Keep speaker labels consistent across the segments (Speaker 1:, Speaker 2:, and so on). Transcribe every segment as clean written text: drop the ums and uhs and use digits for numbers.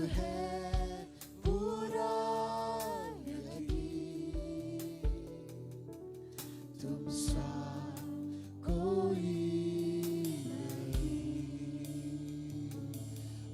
Speaker 1: है पूरा यकीन, तुम सा कोई नहीं।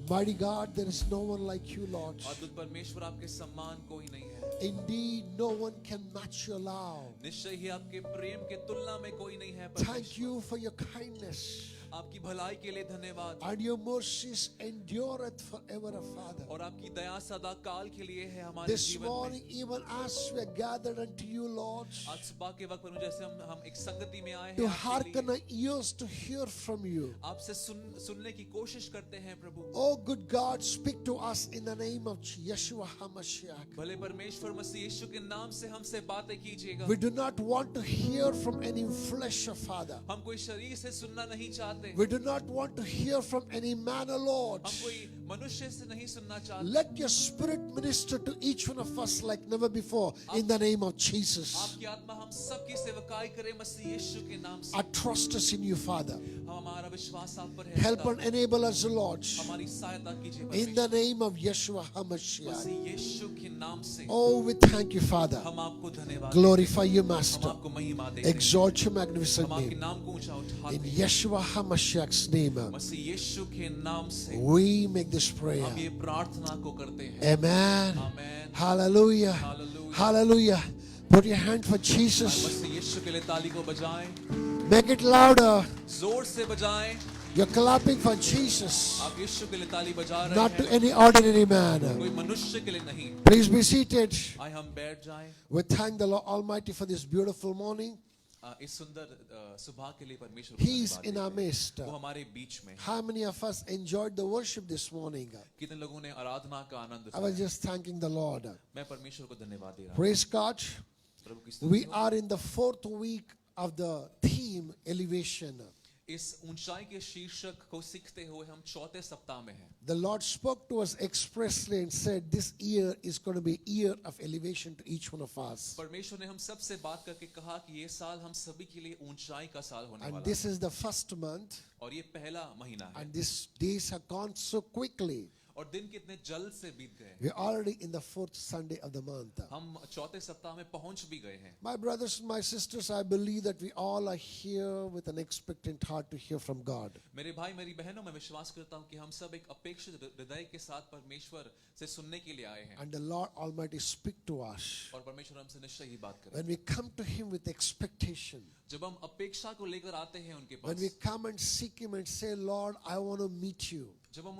Speaker 1: Mighty God, there is no one like you, Lord.
Speaker 2: अद्भुत परमेश्वर, आपके समान कोई नहीं है।
Speaker 1: Indeed, no one can match your love.
Speaker 2: निश्चय ही आपके प्रेम के तुलना में कोई नहीं है।
Speaker 1: Thank you for your kindness.
Speaker 2: आपकी भलाई के लिए धन्यवाद।
Speaker 1: And your mercies endureth forever, Father.
Speaker 2: और आपकी दया सदा काल के लिए है हमारे
Speaker 1: This
Speaker 2: जीवन
Speaker 1: morning,
Speaker 2: में।
Speaker 1: even as we are gathered unto you, Lord,
Speaker 2: आज सुबह के वक्त पर जैसे हम एक संगति में आए
Speaker 1: to
Speaker 2: हैं आपके
Speaker 1: hearken
Speaker 2: लिए,
Speaker 1: our ears to hear from you.
Speaker 2: आपसे सुनने की कोशिश करते हैं प्रभु।
Speaker 1: Oh, good God, speak to us in the name of Yeshua HaMashiach.
Speaker 2: भले परमेश्वर मसीह यीशु के नाम से हमसे बातें कीजिएगा।
Speaker 1: We do not want to hear from any flesh, Father.
Speaker 2: हम कोई शरीर से सुनना नहीं चाहते।
Speaker 1: We do not want to hear from any man, Lord.
Speaker 2: हम कोई मनुष्य से नहीं सुनना चाहते।
Speaker 1: Let your spirit minister to each one of us like never before in the name of Jesus.
Speaker 2: आपकी आत्मा हम सबकी सेवकाई करे मसीह यीशु के नाम से।
Speaker 1: I trust us in you, Father.
Speaker 2: हमारा विश्वास आप पर है।
Speaker 1: Help and enable us, Lord,
Speaker 2: हमारी सहायता कीजिए
Speaker 1: in the name of Yeshua HaMashiach.
Speaker 2: मसीह यीशु के नाम से।
Speaker 1: Oh, we thank you, Father.
Speaker 2: हम आपको धन्यवाद।
Speaker 1: Glorify you,
Speaker 2: हम
Speaker 1: Master.
Speaker 2: आपको महिमा देते हैं।
Speaker 1: Exalt your magnificent
Speaker 2: हम आपके
Speaker 1: name.
Speaker 2: नाम को ऊंचा उठाते
Speaker 1: In
Speaker 2: हैं।
Speaker 1: Yeshua HaMashiach's name,
Speaker 2: मसीह यीशु के नाम से
Speaker 1: we make this prayer.
Speaker 2: हम ये प्रार्थना को करते हैं।
Speaker 1: Amen.
Speaker 2: Amen.
Speaker 1: Hallelujah.
Speaker 2: Hallelujah.
Speaker 1: Hallelujah. Put your hand for Jesus.
Speaker 2: मसीह यीशु के लिए ताली को बजाएं,
Speaker 1: Make it louder.
Speaker 2: जोर से बजाएं।
Speaker 1: You're clapping for Jesus,
Speaker 2: आप यीशु के लिए ताली बजा रहे
Speaker 1: not to
Speaker 2: हैं,
Speaker 1: any ordinary man.
Speaker 2: कोई मनुष्य के लिए नहीं।
Speaker 1: Please be seated.
Speaker 2: आइए हम बैठ जाएं।
Speaker 1: We thank the Lord Almighty for this beautiful morning.
Speaker 2: इस सुंदर सुबह के लिए परमेश्वर को
Speaker 1: He is
Speaker 2: धन्यवाद
Speaker 1: in our
Speaker 2: देते हैं।
Speaker 1: midst.
Speaker 2: वो हमारे बीच में।
Speaker 1: How many of us enjoyed the worship this morning?
Speaker 2: कितने लोगों ने आराधना का आनंद
Speaker 1: I was
Speaker 2: उठाया?
Speaker 1: just thanking the Lord.
Speaker 2: मैं परमेश्वर को धन्यवाद दे रहा हूँ।
Speaker 1: Praise God.
Speaker 2: प्रभु की स्तुति
Speaker 1: We
Speaker 2: हो।
Speaker 1: are in the 4th week of the theme elevation.
Speaker 2: इस ऊंचाई के शीर्षक को सीखते हुए हम चौथे सप्ताह में हैं।
Speaker 1: The Lord spoke to us expressly and said this year is going to be a year of elevation to each one of us.
Speaker 2: परमेश्वर ने हम सबसे बात करके कहा कि ये साल हम सभी के लिए ऊंचाई का साल होने
Speaker 1: And
Speaker 2: वाला
Speaker 1: this
Speaker 2: है।
Speaker 1: is the first month,
Speaker 2: और ये पहला महीना है।
Speaker 1: and these days have gone so quickly.
Speaker 2: और दिन कितने जल्द से बीत गए।
Speaker 1: We're already in the 4th Sunday of the month.
Speaker 2: हम चौथे सप्ताह में पहुंच भी गए हैं।
Speaker 1: My brothers and my sisters, I believe that we all are here with an expectant heart to hear from God.
Speaker 2: मेरे भाई मेरी बहनों, मैं विश्वास करता हूं कि हम सब एक अपेक्षित हृदय के साथ परमेश्वर से सुनने के लिए आए हैं।
Speaker 1: And the Lord Almighty speak to us.
Speaker 2: और परमेश्वर हमसे निश्चय ही बात करें।
Speaker 1: When we come to Him with expectation,
Speaker 2: जब हम अपेक्षा को लेकर आते हैं उनके
Speaker 1: when we
Speaker 2: pass,
Speaker 1: come and seek Him and say, Lord, I want to meet you.
Speaker 2: जब हम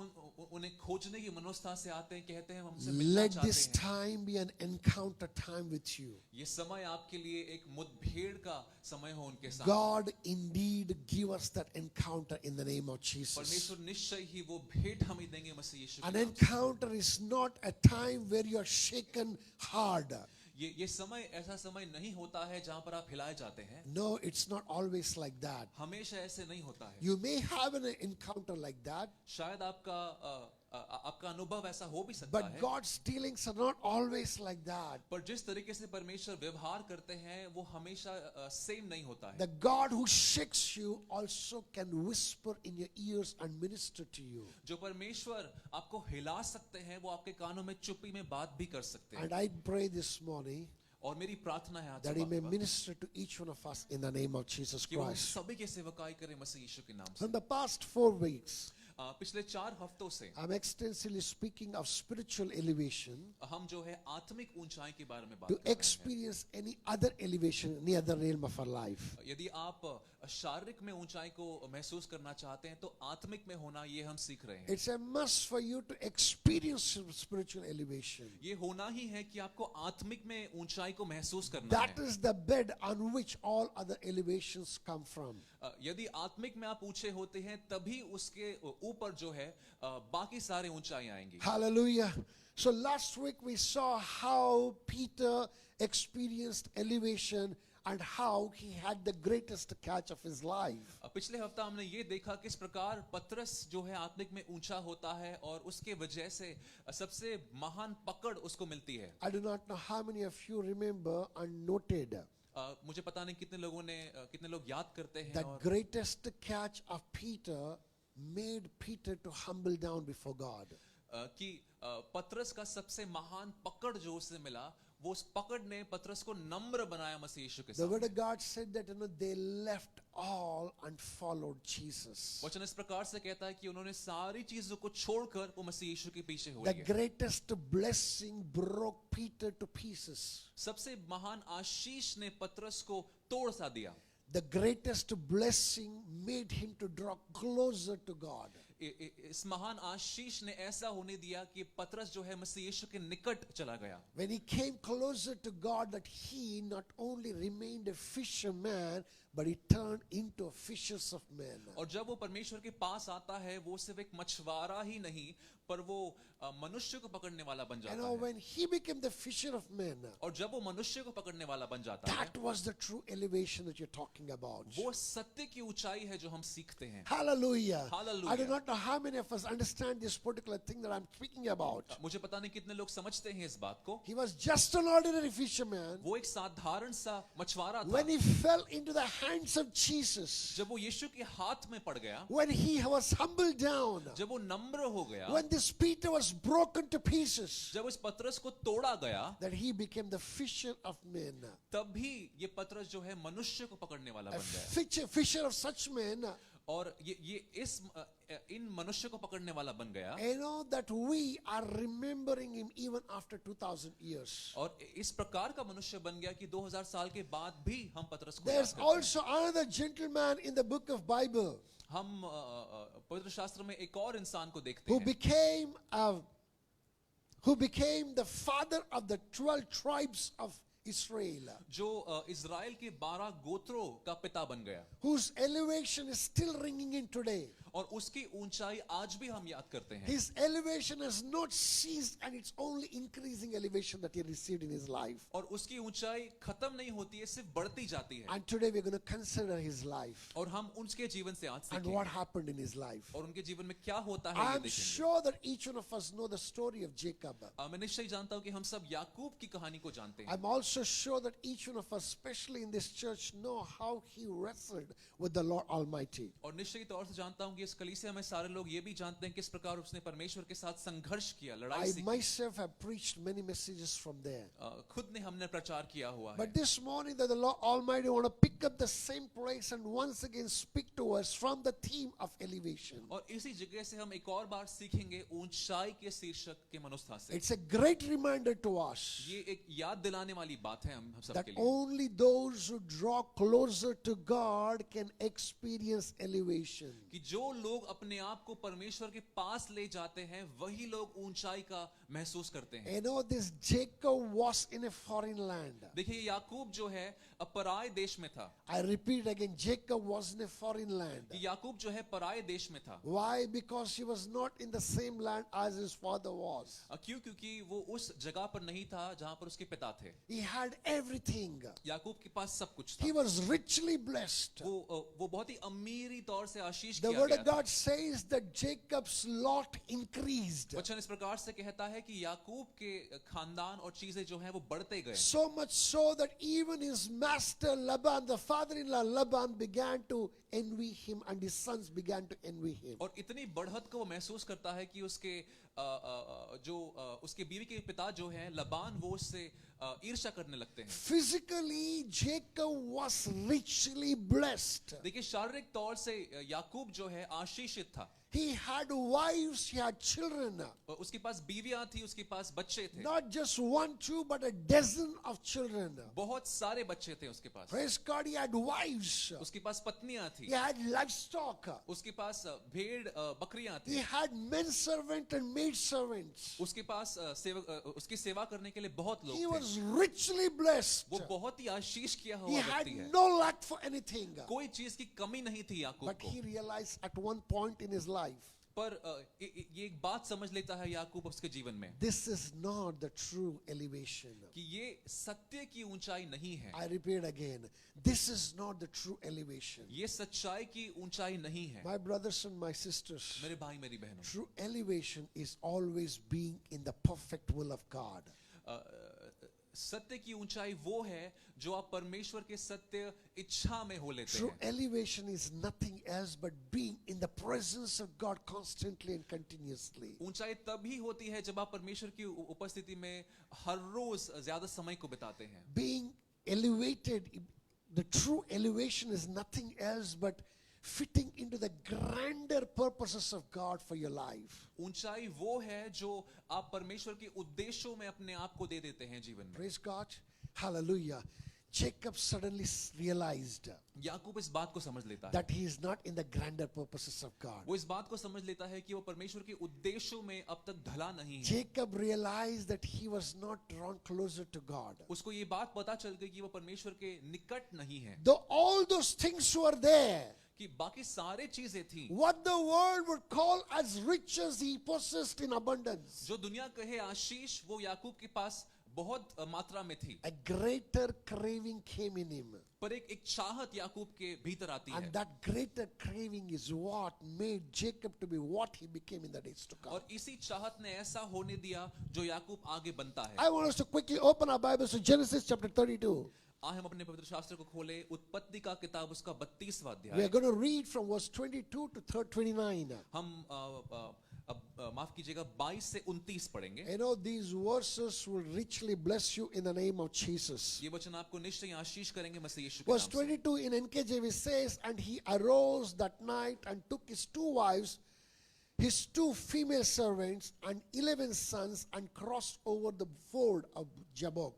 Speaker 2: उन्हें खोजने की मनोस्था से आते हैं, कहते हैं हम उनसे मिलना
Speaker 1: Let
Speaker 2: चाहते
Speaker 1: this
Speaker 2: हैं।
Speaker 1: time be an encounter time with you.
Speaker 2: ये समय आपके लिए एक मुठभेड़ का समय हो उनके साथ।
Speaker 1: God indeed give us that encounter in the name of Jesus.
Speaker 2: परमेश्वर निश्चय ही वो भेंट हमें देंगे मसीह यीशु
Speaker 1: An
Speaker 2: के नाम से।
Speaker 1: encounter is not a time where you are shaken hard.
Speaker 2: ये समय ऐसा समय नहीं होता है जहां पर आप हिलाए जाते हैं।
Speaker 1: No, it's not always like that.
Speaker 2: हमेशा ऐसे नहीं होता है।
Speaker 1: You may have an encounter like that,
Speaker 2: शायद आपका अनुभव ऐसा हो भी सकता
Speaker 1: but
Speaker 2: है,
Speaker 1: God's dealings are not always like that.
Speaker 2: पर जिस तरीके से परमेश्वर व्यवहार करते हैं वो हमेशा सेम नहीं होता है।
Speaker 1: The God who shakes you also can whisper in your ears and minister to you.
Speaker 2: जो परमेश्वर आपको हिला सकते हैं वो आपके कानों में चुप्पी में बात भी कर सकते हैं।
Speaker 1: And I pray this morning
Speaker 2: और मेरी प्रार्थना है आज
Speaker 1: that He
Speaker 2: सुबह
Speaker 1: may
Speaker 2: के वक्त
Speaker 1: minister to each one of us in the name of Jesus
Speaker 2: कि वो हम
Speaker 1: Christ.
Speaker 2: सभी के सेवकाई करें मसीह यीशु के नाम से।
Speaker 1: From the past 4 weeks,
Speaker 2: पिछले 4 हफ्तों से
Speaker 1: I'm extensively speaking of spiritual elevation.
Speaker 2: हम जो है आत्मिक ऊंचाई के बारे में बात
Speaker 1: To
Speaker 2: कर रहे हैं।
Speaker 1: experience any other elevation, any other realm of our life.
Speaker 2: यदि आप शारीरिक में ऊंचाई को महसूस करना चाहते हैं तो आत्मिक में होना ये हम सीख रहे हैं।
Speaker 1: It's a must for you to experience spiritual elevation.
Speaker 2: ये होना ही है कि आपको आत्मिक में ऊंचाई को महसूस करना
Speaker 1: That
Speaker 2: है।
Speaker 1: is the bed on which all other elevations come from.
Speaker 2: यदि आत्मिक में आप ऊंचे होते हैं तभी उसके ऊपर जो है बाकी सारे ऊंचाई आएंगी।
Speaker 1: Hallelujah. So last week we saw how Peter experienced elevation and how he had the greatest catch of his life.
Speaker 2: पिछले हफ्ता हमने ये देखा किस प्रकार पतरस जो है आत्मिक में ऊंचा होता है और उसके वजह से सबसे महान पकड़ उसको मिलती है।
Speaker 1: I do not know how many of you remember and noted
Speaker 2: मुझे पता नहीं कितने लोग याद करते हैं
Speaker 1: that
Speaker 2: और
Speaker 1: greatest catch of Peter made Peter to humble down before God.
Speaker 2: कि पतरस का सबसे महान पकड़ जो उसे मिला, वो उस पकड़ ने पतरस को नम्र बनाया मसीह यीशु के
Speaker 1: The word
Speaker 2: सामने।
Speaker 1: of God said that they left all and followed Jesus.
Speaker 2: वचन इस प्रकार से कहता है कि उन्होंने सारी चीजों को छोड़कर वो मसीह यीशु के पीछे हो
Speaker 1: The
Speaker 2: लिए।
Speaker 1: greatest blessing broke Peter to pieces.
Speaker 2: सबसे महान आशीष ने पतरस को तोड़ सा दिया।
Speaker 1: The greatest blessing made him to draw closer to God.
Speaker 2: इस महान आशीष ने ऐसा होने दिया कि पतरस जो है मसीह यीशु के निकट चला गया।
Speaker 1: When he came closer to God, that he not only remained a fisherman, but he turned into a fishers of men.
Speaker 2: और जब वो परमेश्वर के पास आता है, वो सिर्फ एक मछुआरा ही नहीं, पर वो मनुष्य को पकड़ने वाला बन
Speaker 1: You
Speaker 2: जाता
Speaker 1: know,
Speaker 2: है।
Speaker 1: when he became the fisher of men,
Speaker 2: और जब वो मनुष्य को पकड़ने वाला बन जाता है,
Speaker 1: that was the true elevation that you're talking about.
Speaker 2: वो सत्य की ऊंचाई है जो हम सीखते हैं।
Speaker 1: Hallelujah.
Speaker 2: Hallelujah.
Speaker 1: I do not know how many of us understand this particular thing that I'm speaking about.
Speaker 2: मुझे पता नहीं कितने लोग समझते हैं इस बात को।
Speaker 1: He was just an ordinary fisherman.
Speaker 2: वो एक साधारण सा मछुआरा था।
Speaker 1: When he fell into the hands of Jesus,
Speaker 2: जब वो यीशु के हाथ में पड़ गया,
Speaker 1: when he was humbled down,
Speaker 2: जब वो नम्र हो गया,
Speaker 1: when this Peter was broken to pieces,
Speaker 2: जब इस पतरस को तोड़ा गया,
Speaker 1: that he became the fisher of men.
Speaker 2: तभी ये पतरस जो है मनुष्य को पकड़ने वाला
Speaker 1: A
Speaker 2: बन गया।
Speaker 1: fisher of such men,
Speaker 2: और इन मनुष्य को पकड़ने वाला बन गया।
Speaker 1: you know that we are remembering him even after 2000 years.
Speaker 2: और इस प्रकार का मनुष्य बन गया कि 2000 साल के बाद भी हम पतरस को
Speaker 1: There's
Speaker 2: याद करते हैं।
Speaker 1: also another gentleman in the book of Bible
Speaker 2: हम पवित्र शास्त्र में एक और इंसान को देखते
Speaker 1: who
Speaker 2: हैं
Speaker 1: became the father of the 12 tribes of Israel,
Speaker 2: जो इज़राइल के 12 गोत्रों का पिता बन गया,
Speaker 1: whose elevation is still ringing in today.
Speaker 2: और उसकी ऊंचाई आज भी हम याद करते हैं।
Speaker 1: His elevation has not ceased, and it's only increasing elevation that he received in his life.
Speaker 2: और उसकी ऊंचाई खत्म नहीं होती है, सिर्फ बढ़ती जाती है।
Speaker 1: And today we're going to consider his life
Speaker 2: और हम उनके जीवन से आज
Speaker 1: and
Speaker 2: सीखेंगे
Speaker 1: what happened in his life.
Speaker 2: और उनके जीवन में क्या होता है ये
Speaker 1: I'm
Speaker 2: देखेंगे।
Speaker 1: sure that each one of us know the story of Jacob.
Speaker 2: मैं निश्चय जानता हूं कि हम सब याकूब की कहानी को जानते हैं।
Speaker 1: I'm also sure that each one of us, especially in this church, know how he wrestled with the Lord Almighty.
Speaker 2: और निश्चय तौर से जानता हूं कि इस कलीसिया में सारे लोग ये भी जानते हैं किस प्रकार उसने परमेश्वर के साथ संघर्ष किया, लड़ाई
Speaker 1: I
Speaker 2: सीखी।
Speaker 1: myself have preached many messages from there.
Speaker 2: खुद ने हमने प्रचार किया हुआ है।
Speaker 1: But this morning that the Lord Almighty want to pick up the same place and once again speak to us from the theme of elevation.
Speaker 2: और इसी जगह से हम एक और बार सीखेंगे ऊंचाई के शीर्षक के मनोस्था से।
Speaker 1: It's a great reminder to us
Speaker 2: ये एक याद दिलाने वाली बात है हम सब
Speaker 1: that
Speaker 2: के लिए
Speaker 1: only those who draw closer to God can experience elevation.
Speaker 2: कि जो लोग अपने आप को परमेश्वर के पास ले जाते हैं वही लोग ऊंचाई का महसूस करते हैं।
Speaker 1: You know, this Jacob was in a foreign land.
Speaker 2: देखिए याकूब जो है पराये देश में था।
Speaker 1: I repeat again, Jacob was in a foreign land.
Speaker 2: कि याकूब जो है पराये देश में था।
Speaker 1: Why? Because he was not in the same land as his father was.
Speaker 2: क्योंकि वो उस जगह पर नहीं था जहां पर उसके पिता थे।
Speaker 1: He had everything.
Speaker 2: याकूब के पास सब कुछ था।
Speaker 1: He was richly blessed.
Speaker 2: वो बहुत ही अमीरी तौर से आशीष
Speaker 1: The
Speaker 2: किया
Speaker 1: word
Speaker 2: गया
Speaker 1: of
Speaker 2: था।
Speaker 1: God says that Jacob's lot increased.
Speaker 2: वचन इस प्रकार से कहता है कि याकूब के खानदान और चीजें जो हैं वो बढ़ते गए।
Speaker 1: So much so that even his master Laban, the father-in-law Laban, began to envy him and his sons began to envy him.
Speaker 2: और इतनी बढ़त को वो महसूस करता है कि उसके उसके बीवी के पिता जो हैं लबान, वो उससे ईर्ष्या करने लगते हैं।
Speaker 1: Physically, Jacob was richly blessed.
Speaker 2: देखिए शारीरिक तौर से याकूब जो है आशीषित था।
Speaker 1: He had wives, he had children.
Speaker 2: उसके पास बीवियां थी, उसके पास बच्चे थे।
Speaker 1: Not just one, two, but a dozen of children.
Speaker 2: बहुत सारे बच्चे थे उसके पास।
Speaker 1: Praise God, he had wives.
Speaker 2: उसके पास पत्नियां
Speaker 1: He
Speaker 2: थी।
Speaker 1: had livestock.
Speaker 2: उसके पास भेड़ बकरियां
Speaker 1: He
Speaker 2: थी।
Speaker 1: had men servant and maid servants.
Speaker 2: उसके पास उसकी सेवा करने के लिए बहुत लोग
Speaker 1: He
Speaker 2: थे।
Speaker 1: was richly blessed.
Speaker 2: वो बहुत ही आशीष किया
Speaker 1: He
Speaker 2: हुआ
Speaker 1: had
Speaker 2: व्यक्ति है।
Speaker 1: no lack for anything.
Speaker 2: कोई चीज की कमी नहीं थी याकूब
Speaker 1: But
Speaker 2: को।
Speaker 1: he realized at one point in his life,
Speaker 2: पर ये एक बात समझ लेता है याकूब उसके जीवन में
Speaker 1: this is not the true elevation.
Speaker 2: कि ये सत्य की ऊंचाई नहीं है।
Speaker 1: I repeat again, this is not the true elevation.
Speaker 2: ये सच्चाई की ऊंचाई नहीं है।
Speaker 1: My brothers and my sisters,
Speaker 2: मेरे भाई मेरी बहनों,
Speaker 1: true elevation is always being in the perfect will of God.
Speaker 2: सत्य की ऊंचाई वो है जो आप परमेश्वर के सत्य इच्छा में हो लेते
Speaker 1: True
Speaker 2: हैं।
Speaker 1: elevation is nothing else but being in the presence of God constantly and continuously.
Speaker 2: ऊंचाई तभी होती है जब आप परमेश्वर की उपस्थिति में हर रोज ज्यादा समय को बिताते हैं।
Speaker 1: Being elevated, the true elevation is nothing else but fitting into the grander purposes of God for your life.
Speaker 2: ऊंचाई वो है जो आप परमेश्वर के उद्देश्यों में अपने आप को दे देते हैं जीवन में।
Speaker 1: Praise God. Hallelujah. Jacob suddenly realized
Speaker 2: याकूब इस बात को समझ लेता है,
Speaker 1: that he is not in the grander purposes of God.
Speaker 2: वो इस बात को समझ लेता है कि वो परमेश्वर के उद्देश्यों में अब तक ढला नहीं है।
Speaker 1: Jacob realized that he was not drawn closer to God.
Speaker 2: उसको ये बात पता चल गई कि वो परमेश्वर के निकट नहीं है,
Speaker 1: Though all those things were there,
Speaker 2: कि बाकी सारे चीजें थी
Speaker 1: what the world would call as riches he possessed in abundance.
Speaker 2: जो दुनिया कहे आशीष, वो याकूब के पास बहुत मात्रा में थी।
Speaker 1: A greater craving came in him.
Speaker 2: पर एक चाहत याकूब के भीतर आती है,
Speaker 1: And that greater craving is what made Jacob to be what he became in the days to come.
Speaker 2: और इसी चाहत ने ऐसा होने दिया जो याकूब आगे बनता है।
Speaker 1: I want us to quickly open our Bibles to Genesis chapter 32.
Speaker 2: आज हम अपने पवित्र शास्त्र को खोले, उत्पत्ति का किताब उसका 32वां
Speaker 1: We
Speaker 2: अध्याय।
Speaker 1: are going to read from verse 22 to 29.
Speaker 2: हम माफ कीजिएगा 22 से 29 पढ़ेंगे।
Speaker 1: You know, these verses will richly bless you in the name of Jesus.
Speaker 2: ये वचन आपको निश्चय आशीष करेंगे मसीह यीशु के
Speaker 1: Verse
Speaker 2: नाम से।
Speaker 1: 22 in NKJV says, and he arose that night and took his 2 wives, his 2 female servants, and 11 sons, and crossed over the ford of Jabbok.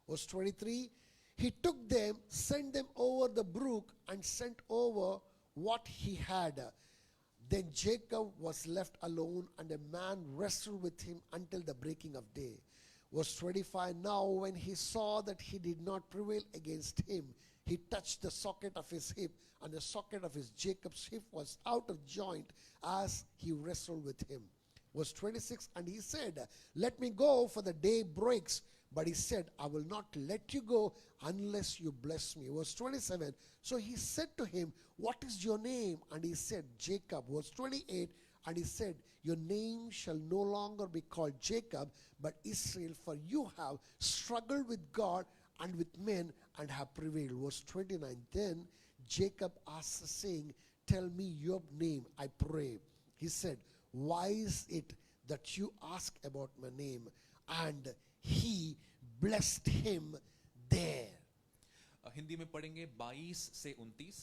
Speaker 1: Verse 23, he took them, sent them over the brook, and sent over what he had. Then Jacob was left alone, and a man wrestled with him until the breaking of day. Verse 25, now when he saw that he did not prevail against him, he touched the socket of his hip, and the socket of his Jacob's hip was out of joint as he wrestled with him. Verse 26, and he said, let me go, for the day breaks. But he said, I will not let you go unless you bless me. Verse 27, so he said to him, what is your name? And he said, Jacob. Verse 28, and he said, your name shall no longer be called Jacob, but Israel, for you have struggled with God and with men and have prevailed. Verse 29, then Jacob asked, saying, tell me your name, I pray. He said, why is it that you ask about my name? And he blessed him there.
Speaker 2: Hindi में पढ़ेंगे 22 से 29।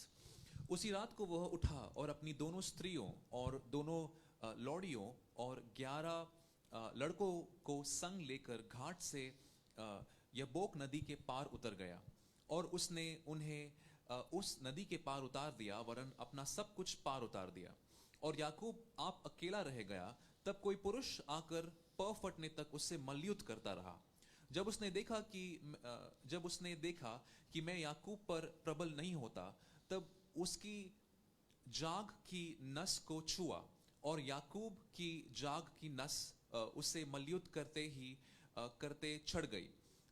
Speaker 2: उसी रात को वह उठा और अपनी दोनों स्त्रियों और दोनों लौड़ियों और 11 लड़कों को संग लेकर घाट से यब्बोक नदी के पार उतर गया, और उसने उन्हें उस नदी के पार उतार दिया, वरन अपना सब कुछ पार उतार दिया। और याकूब आप अकेला रह गया। तब कोई पुरुष आकर प फटने तक उससे मल्लयुद्ध करता रहा। जब उसने देखा कि मैं याकूब पर प्रबल नहीं होता, तब उसकी जाग की नस को छुआ, और याकूब की जाग की नस उससे मल्लयुद्ध करते छड़ गई।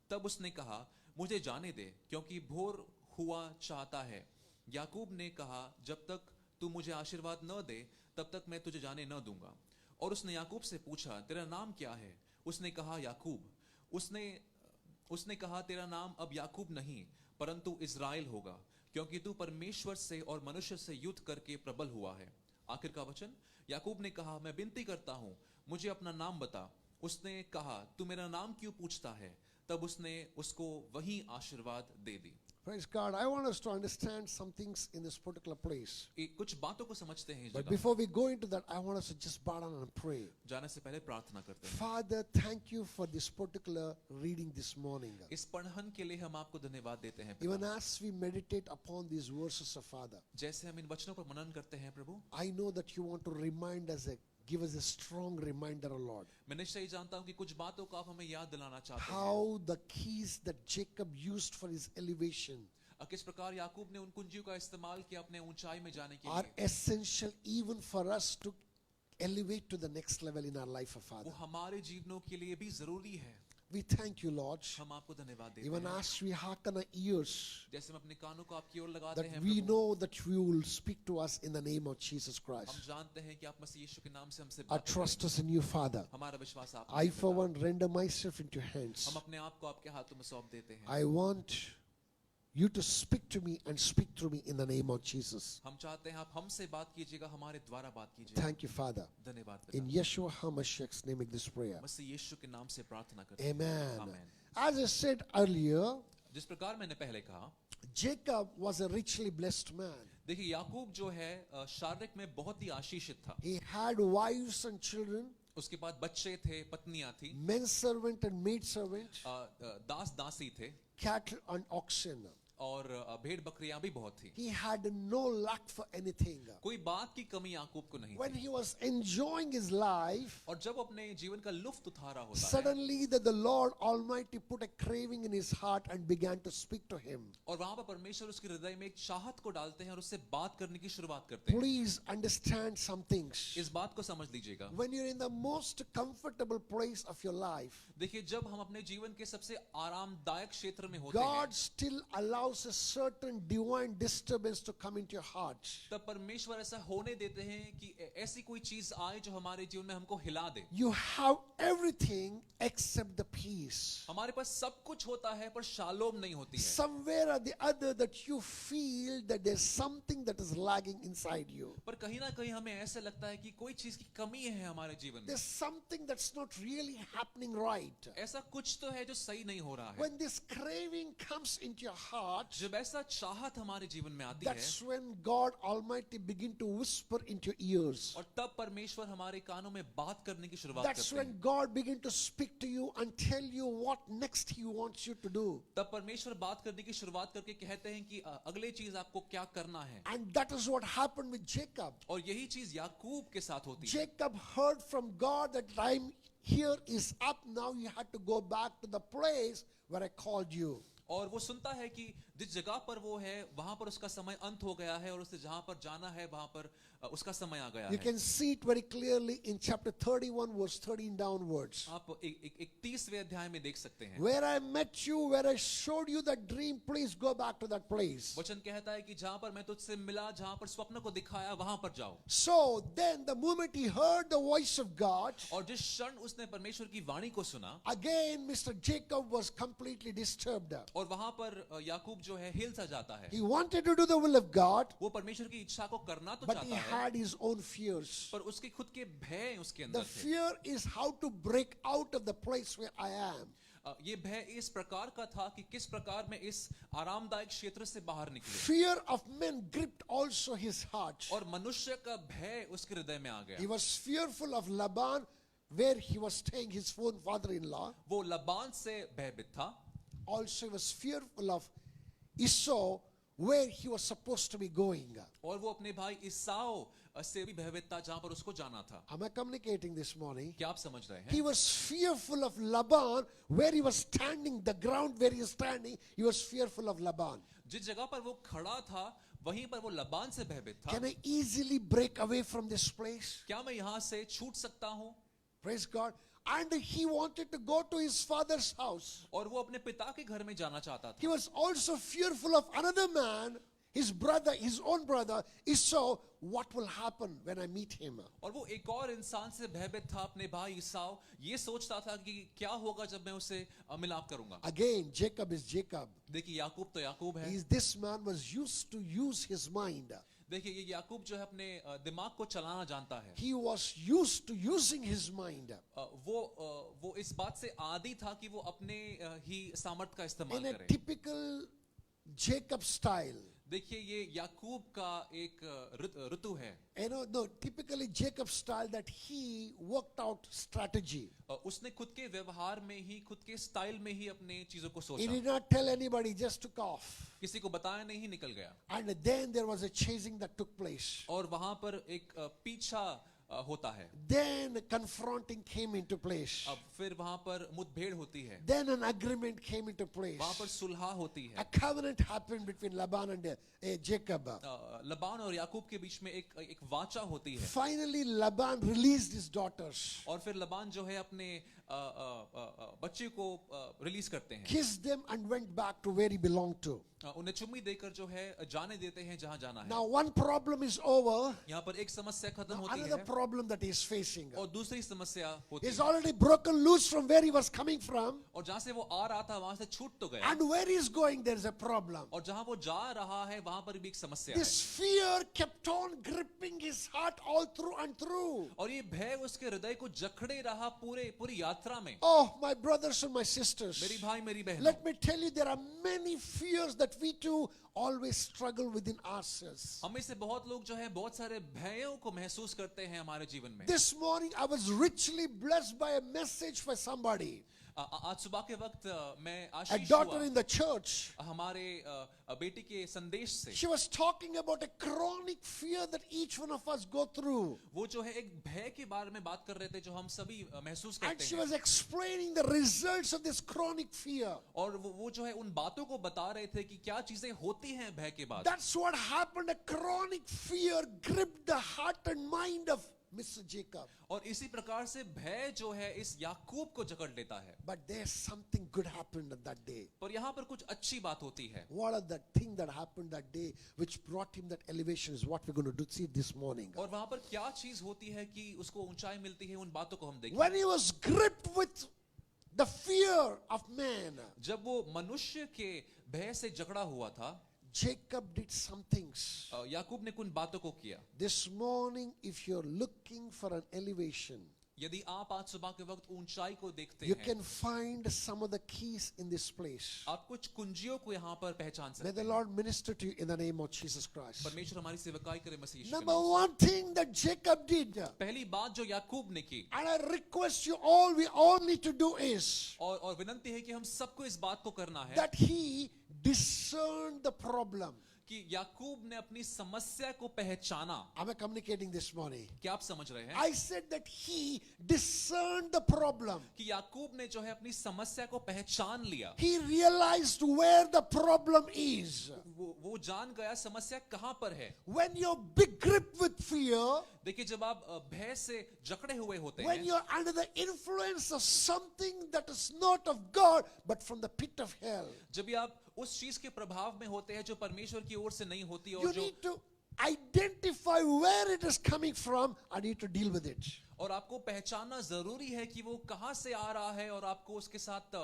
Speaker 2: तब उसने कहा, मुझे जाने दे, क्योंकि भोर हुआ चाहता है। याकूब ने कहा, जब तक तू मुझे आशीर्वाद न दे, तब तक मैं तुझे जाने न दूंगा। और उसने याकूब से पूछा, तेरा नाम क्या है? उसने कहा, याकूब। उसने कहा, तेरा नाम अब याकूब नहीं, परंतु इज़राइल होगा, क्योंकि तू परमेश्वर से और मनुष्य से युद्ध करके प्रबल हुआ है। आखिर का वचन, याकूब ने कहा, मैं विनती करता हूं, मुझे अपना नाम बता। उसने कहा, तू मेरा नाम क्यों पूछता है? तब उसने उसको वही आशीर्वाद दे दी।
Speaker 1: Praise God. I want us to understand some things in this particular place.
Speaker 2: कुछ बातों को समझते हैं इस
Speaker 1: But
Speaker 2: जगह।
Speaker 1: before we go into that, I want us to just bow down and pray.
Speaker 2: जाने से पहले प्रार्थना करते हैं।
Speaker 1: Father, thank you for this particular reading this morning.
Speaker 2: इस पढ़न के लिए हम आपको धन्यवाद देते हैं
Speaker 1: Even
Speaker 2: पिता।
Speaker 1: as we meditate upon these verses of Father,
Speaker 2: जैसे हम इन वचनों पर मनन करते हैं प्रभु,
Speaker 1: I know that you want to remind us, give us a strong reminder, O Lord,
Speaker 2: मैं निश्चय जानता हूं कि कुछ बातों को आप हमें याद दिलाना चाहते हैं।
Speaker 1: how the keys that Jacob used for his elevation
Speaker 2: किस प्रकार याकूब ने उन कुंजियों का इस्तेमाल किया अपने ऊंचाई में जाने के
Speaker 1: are
Speaker 2: लिए।
Speaker 1: essential even for us to elevate to the next level in our life, O
Speaker 2: वो
Speaker 1: Father.
Speaker 2: हमारे जीवनों के लिए भी जरूरी है।
Speaker 1: We thank you, Lord.
Speaker 2: हम आपको धन्यवाद देते
Speaker 1: Even
Speaker 2: हैं,
Speaker 1: as we hearken our ears,
Speaker 2: जैसे हम अपने कानों को आपकी ओर लगाते
Speaker 1: that
Speaker 2: हैं
Speaker 1: we
Speaker 2: Prabhu,
Speaker 1: know that you will speak to us in the name of Jesus
Speaker 2: हम
Speaker 1: Christ.
Speaker 2: जानते हैं कि आप मसीह यीशु के नाम से हमसे
Speaker 1: Our
Speaker 2: बातें
Speaker 1: trust
Speaker 2: करेंगे।
Speaker 1: is in you, Father.
Speaker 2: हमारा विश्वास आप
Speaker 1: I, for one, render myself into your hands.
Speaker 2: हम अपने आप को आपके हाथों में सौंप देते हैं।
Speaker 1: I want you to speak to me and speak through me in the name of Jesus.
Speaker 2: हम चाहते हैं आप हमसे बात कीजिएगा, हमारे द्वारा बात कीजिएगा।
Speaker 1: Thank you, Father.
Speaker 2: धन्यवाद
Speaker 1: In
Speaker 2: पिता,
Speaker 1: Yeshua HaMashiach's name, make this prayer.
Speaker 2: मसीह यीशु के नाम से प्रार्थना करते हैं।
Speaker 1: Amen.
Speaker 2: आमीन।
Speaker 1: As I said earlier,
Speaker 2: जिस प्रकार मैंने पहले कहा,
Speaker 1: Jacob was a richly blessed man.
Speaker 2: देखिए याकूब जो है शारीरिक में बहुत ही आशीषित था।
Speaker 1: He had wives and children,
Speaker 2: उसके बाद बच्चे थे, पत्नियां थी,
Speaker 1: men servant and maid servant,
Speaker 2: दास दासी थे,
Speaker 1: cattle and oxen.
Speaker 2: और भेड़ बकरियां भी बहुत थी।
Speaker 1: He had no lack for anything.
Speaker 2: कोई बात की कमी याकूब को नहीं
Speaker 1: When
Speaker 2: थी।
Speaker 1: he was enjoying his life,
Speaker 2: और जब अपने जीवन का लुत्फ उठा रहा होता है,
Speaker 1: suddenly that the Lord Almighty put a craving in his heart and began to speak to him.
Speaker 2: और वहां पर परमेश्वर उसके हृदय में एक चाहत को डालते हैं और उससे बात करने की शुरुआत करते हैं।
Speaker 1: Please understand some things.
Speaker 2: इस बात को समझ लीजिएगा।
Speaker 1: When you're in the most comfortable place of your life,
Speaker 2: देखिए जब हम अपने जीवन के सबसे आरामदायक क्षेत्र में होते
Speaker 1: God
Speaker 2: हैं,
Speaker 1: still allows a certain divine disturbance to come into your heart.
Speaker 2: तब परमेश्वर ऐसा होने देते हैं कि ऐसी कोई चीज आए जो हमारे जीवन में हमको हिला दे।
Speaker 1: You have everything except the peace.
Speaker 2: हमारे पास सब कुछ होता है पर शालोम नहीं होती है।
Speaker 1: Somewhere or the other that you feel that there's something that is lagging inside you.
Speaker 2: पर कहीं ना कहीं हमें ऐसा लगता है कि कोई चीज की कमी है हमारे जीवन में।
Speaker 1: There's something that's not really happening right.
Speaker 2: ऐसा कुछ तो है जो सही नहीं हो रहा है।
Speaker 1: When this craving comes into your heart,
Speaker 2: जब ऐसा चाहत हमारे जीवन में आती है,
Speaker 1: that's when God Almighty begin to whisper into your ears.
Speaker 2: और तब परमेश्वर हमारे कानों में बात करने की शुरुआत
Speaker 1: That's
Speaker 2: करते हैं।
Speaker 1: when God begin to speak to you and tell you what next He wants you to do.
Speaker 2: तब परमेश्वर बात करने की शुरुआत करके कहते हैं कि अगले चीज आपको क्या करना है।
Speaker 1: And that is what happened with Jacob.
Speaker 2: और यही चीज याकूब के साथ होती है।
Speaker 1: Jacob heard from God that time here is up. Now you have to go back to the place where I called you.
Speaker 2: और वो सुनता है कि जिस जगह पर वो है वहां पर उसका समय अंत हो गया है और उसे जहां पर जाना है वहां पर उसका समय आ गया
Speaker 1: You
Speaker 2: है।
Speaker 1: can see it very clearly in chapter 31 verse 13 downwards.
Speaker 2: आप 31वें अध्याय में देख सकते हैं।
Speaker 1: Where I met you, where I showed you that dream, please go back to that place.
Speaker 2: वचन कहता है कि जहां पर मैं तुझसे मिला, जहां पर स्वप्न को दिखाया, वहां पर जाओ।
Speaker 1: So then the moment he heard the voice of God,
Speaker 2: और जिस क्षण उसने परमेश्वर की वाणी को सुना,
Speaker 1: again Mr. Jacob was completely disturbed.
Speaker 2: और वहां पर याकूब जो है हिल सा जाता है।
Speaker 1: He wanted to do the will of God,
Speaker 2: वो परमेश्वर की इच्छा को करना तो
Speaker 1: but he
Speaker 2: चाहता है,
Speaker 1: had his own fears.
Speaker 2: पर उसके खुद के भय उसके
Speaker 1: The
Speaker 2: अंदर थे।
Speaker 1: fear is how to break out of the place where I am.
Speaker 2: ये भय इस प्रकार का था कि किस प्रकार में इस आरामदायक क्षेत्र से बाहर निकले।
Speaker 1: Fear of men gripped also his heart.
Speaker 2: और मनुष्य का भय उसके हृदय में आ
Speaker 1: He
Speaker 2: गया।
Speaker 1: was fearful of Laban, where he was staying, his own father-in-law.
Speaker 2: वो लबान से भयभीत था।
Speaker 1: Also he was fearful of Esau, where he was supposed to be going.
Speaker 2: और वो अपने भाई ईसाओ से भी भयभीत था जहां पर उसको जाना था।
Speaker 1: Am I communicating this morning?
Speaker 2: क्या आप समझ रहे
Speaker 1: He
Speaker 2: हैं?
Speaker 1: was fearful of Laban, where he was standing, the ground where he was standing, he was fearful of Laban.
Speaker 2: जिस जगह पर वो खड़ा था वहीं पर वो लबान से भयभीत था।
Speaker 1: Can I easily break away from this place?
Speaker 2: क्या मैं यहाँ से छूट सकता हूँ?
Speaker 1: Praise God. And he wanted to go to his father's house.
Speaker 2: और वो अपने पिता के घर में जाना चाहता
Speaker 1: He
Speaker 2: था।
Speaker 1: was also fearful of another man, his brother, his own brother, Esau. What will happen when I meet him?
Speaker 2: और वो एक और इंसान से भयभीत था, अपने भाई ईसाओ। ये सोचता था कि क्या होगा जब मैं उससे मिलाप करूंगा।
Speaker 1: Again, Jacob is Jacob.
Speaker 2: देखिए याकूब तो याकूब है।
Speaker 1: This man was used to use his mind.
Speaker 2: देखिए ये याकूब जो है अपने दिमाग को चलाना जानता है।
Speaker 1: He was used to using his mind.
Speaker 2: वो इस बात से आदी था कि वो अपने ही सामर्थ का इस्तेमाल
Speaker 1: In a
Speaker 2: करे।
Speaker 1: typical Jacob style.
Speaker 2: देखिए ये याकूब का एक ऋतु है।
Speaker 1: No, typically Jacob style that he worked out strategy.
Speaker 2: उसने खुद के व्यवहार में ही, खुद के स्टाइल में ही अपने चीजों को
Speaker 1: He
Speaker 2: सोचा।
Speaker 1: did not tell anybody, just took off.
Speaker 2: किसी को बताया नहीं, निकल गया।
Speaker 1: And then there was a chasing that took place.
Speaker 2: और वहां पर एक पीछा होता है।
Speaker 1: Then confronting came into place.
Speaker 2: अब फिर वहां पर मुठभेड़ होती है,
Speaker 1: Then an agreement came into place.
Speaker 2: वहां पर सुलह होती
Speaker 1: A
Speaker 2: है।
Speaker 1: covenant happened between Laban and Jacob.
Speaker 2: लबान और याकूब के बीच में एक वाचा होती है।
Speaker 1: Finally, Laban released his daughters.
Speaker 2: और फिर लबान जो है अपने बच्चे को रिलीज करते हैं,
Speaker 1: kissed them, and went back to where he belonged to.
Speaker 2: उन्हें चुम्मी देकर जो है जाने देते हैं जहां जाना है।
Speaker 1: Now, one problem is over.
Speaker 2: यहाँ पर एक समस्या खत्म होती
Speaker 1: Another
Speaker 2: है
Speaker 1: problem that he is facing.
Speaker 2: और दूसरी समस्या होती
Speaker 1: He's
Speaker 2: है,
Speaker 1: already broken loose from where he was coming from,
Speaker 2: और जहां से वो आ रहा था वहां से छूट तो गया,
Speaker 1: and where he's going, there is a problem.
Speaker 2: और जहां वो जा रहा है वहां पर भी एक समस्या है,
Speaker 1: This fear kept on gripping his heart all through and through.
Speaker 2: और ये भय उसके हृदय को जकड़े रहा पूरी यात्रा में।
Speaker 1: Oh, my brothers and my sisters,
Speaker 2: मेरी भाई मेरी बहनों,
Speaker 1: let me tell you, there are many fears that we too always struggle within ourselves.
Speaker 2: हम में से बहुत लोग जो है बहुत सारे भयों को महसूस करते हैं हमारे जीवन में।
Speaker 1: This morning I was richly blessed by a message for somebody.
Speaker 2: आज सुबह के वक्त मैं
Speaker 1: A
Speaker 2: आशीष
Speaker 1: daughter
Speaker 2: हुआ
Speaker 1: in the church.
Speaker 2: हमारे बेटी के संदेश से।
Speaker 1: She was talking about a chronic fear that each one of us go through.
Speaker 2: वो जो है एक भय के बारे में बात कर रहे थे जो हम सभी महसूस
Speaker 1: And
Speaker 2: करते
Speaker 1: she
Speaker 2: हैं,
Speaker 1: was explaining the results of this chronic fear.
Speaker 2: और वो जो है उन बातों को बता रहे थे कि क्या चीजें होती हैं भय के बाद।
Speaker 1: That's what happened. A chronic fear gripped the heart and mind of Mr. Jacob.
Speaker 2: और इसी प्रकार से भय जो है इस याकूब को जकड़ लेता है।
Speaker 1: But there's something good happened on that day.
Speaker 2: पर यहाँ पर कुछ अच्छी बात होती है।
Speaker 1: What are the thing that happened that day which brought him that elevation is what we're going to do see this morning.
Speaker 2: और वहां पर क्या चीज होती है कि उसको ऊंचाई मिलती है, उन बातों को हम देखें।
Speaker 1: When he was gripped with the fear of man,
Speaker 2: जब वो मनुष्य के भय से जकड़ा हुआ था,
Speaker 1: Jacob did some things.
Speaker 2: याकूब ने कुछ बातों को किया।
Speaker 1: This morning, if you're looking for an elevation,
Speaker 2: यदि आप आज सुबह के वक्त ऊंचाई को देखते
Speaker 1: you
Speaker 2: हैं,
Speaker 1: can find some of the keys in this place.
Speaker 2: आप कुछ कुंजियों को यहाँ पर पहचान
Speaker 1: May
Speaker 2: सकते
Speaker 1: the
Speaker 2: हैं।
Speaker 1: Lord minister to you in the name of Jesus Christ.
Speaker 2: परमेश्वर हमारी सेवकाई करे मसीह यीशु के
Speaker 1: Number
Speaker 2: नाम
Speaker 1: one thing that Jacob did,
Speaker 2: से। पहली बात जो याकूब ने की,
Speaker 1: and I request you all, we all need to do is
Speaker 2: और विनंती है कि हम सबको इस बात को करना है
Speaker 1: that he discerned the problem.
Speaker 2: कि याकूब ने अपनी समस्या को पहचाना।
Speaker 1: Am I communicating this morning?
Speaker 2: क्या आप समझ रहे हैं
Speaker 1: I said that he discerned the problem.
Speaker 2: कि याकूब ने जो है अपनी समस्या को पहचान लिया।
Speaker 1: He realized where the problem is.
Speaker 2: वो जान गया समस्या कहां पर है।
Speaker 1: When you're big grip with fear,
Speaker 2: देखिए जब आप भय से जकड़े हुए होते
Speaker 1: when
Speaker 2: हैं,
Speaker 1: you're under the influence of something that is not of God but from the pit of hell,
Speaker 2: जब भी आप उस चीज के प्रभाव में होते हैं जो परमेश्वर की ओर से नहीं होती
Speaker 1: you
Speaker 2: और जो
Speaker 1: need to identify where it is coming from and you need to deal with it.
Speaker 2: और आपको पहचानना जरूरी है कि वो कहां से आ रहा है और आपको उसके साथ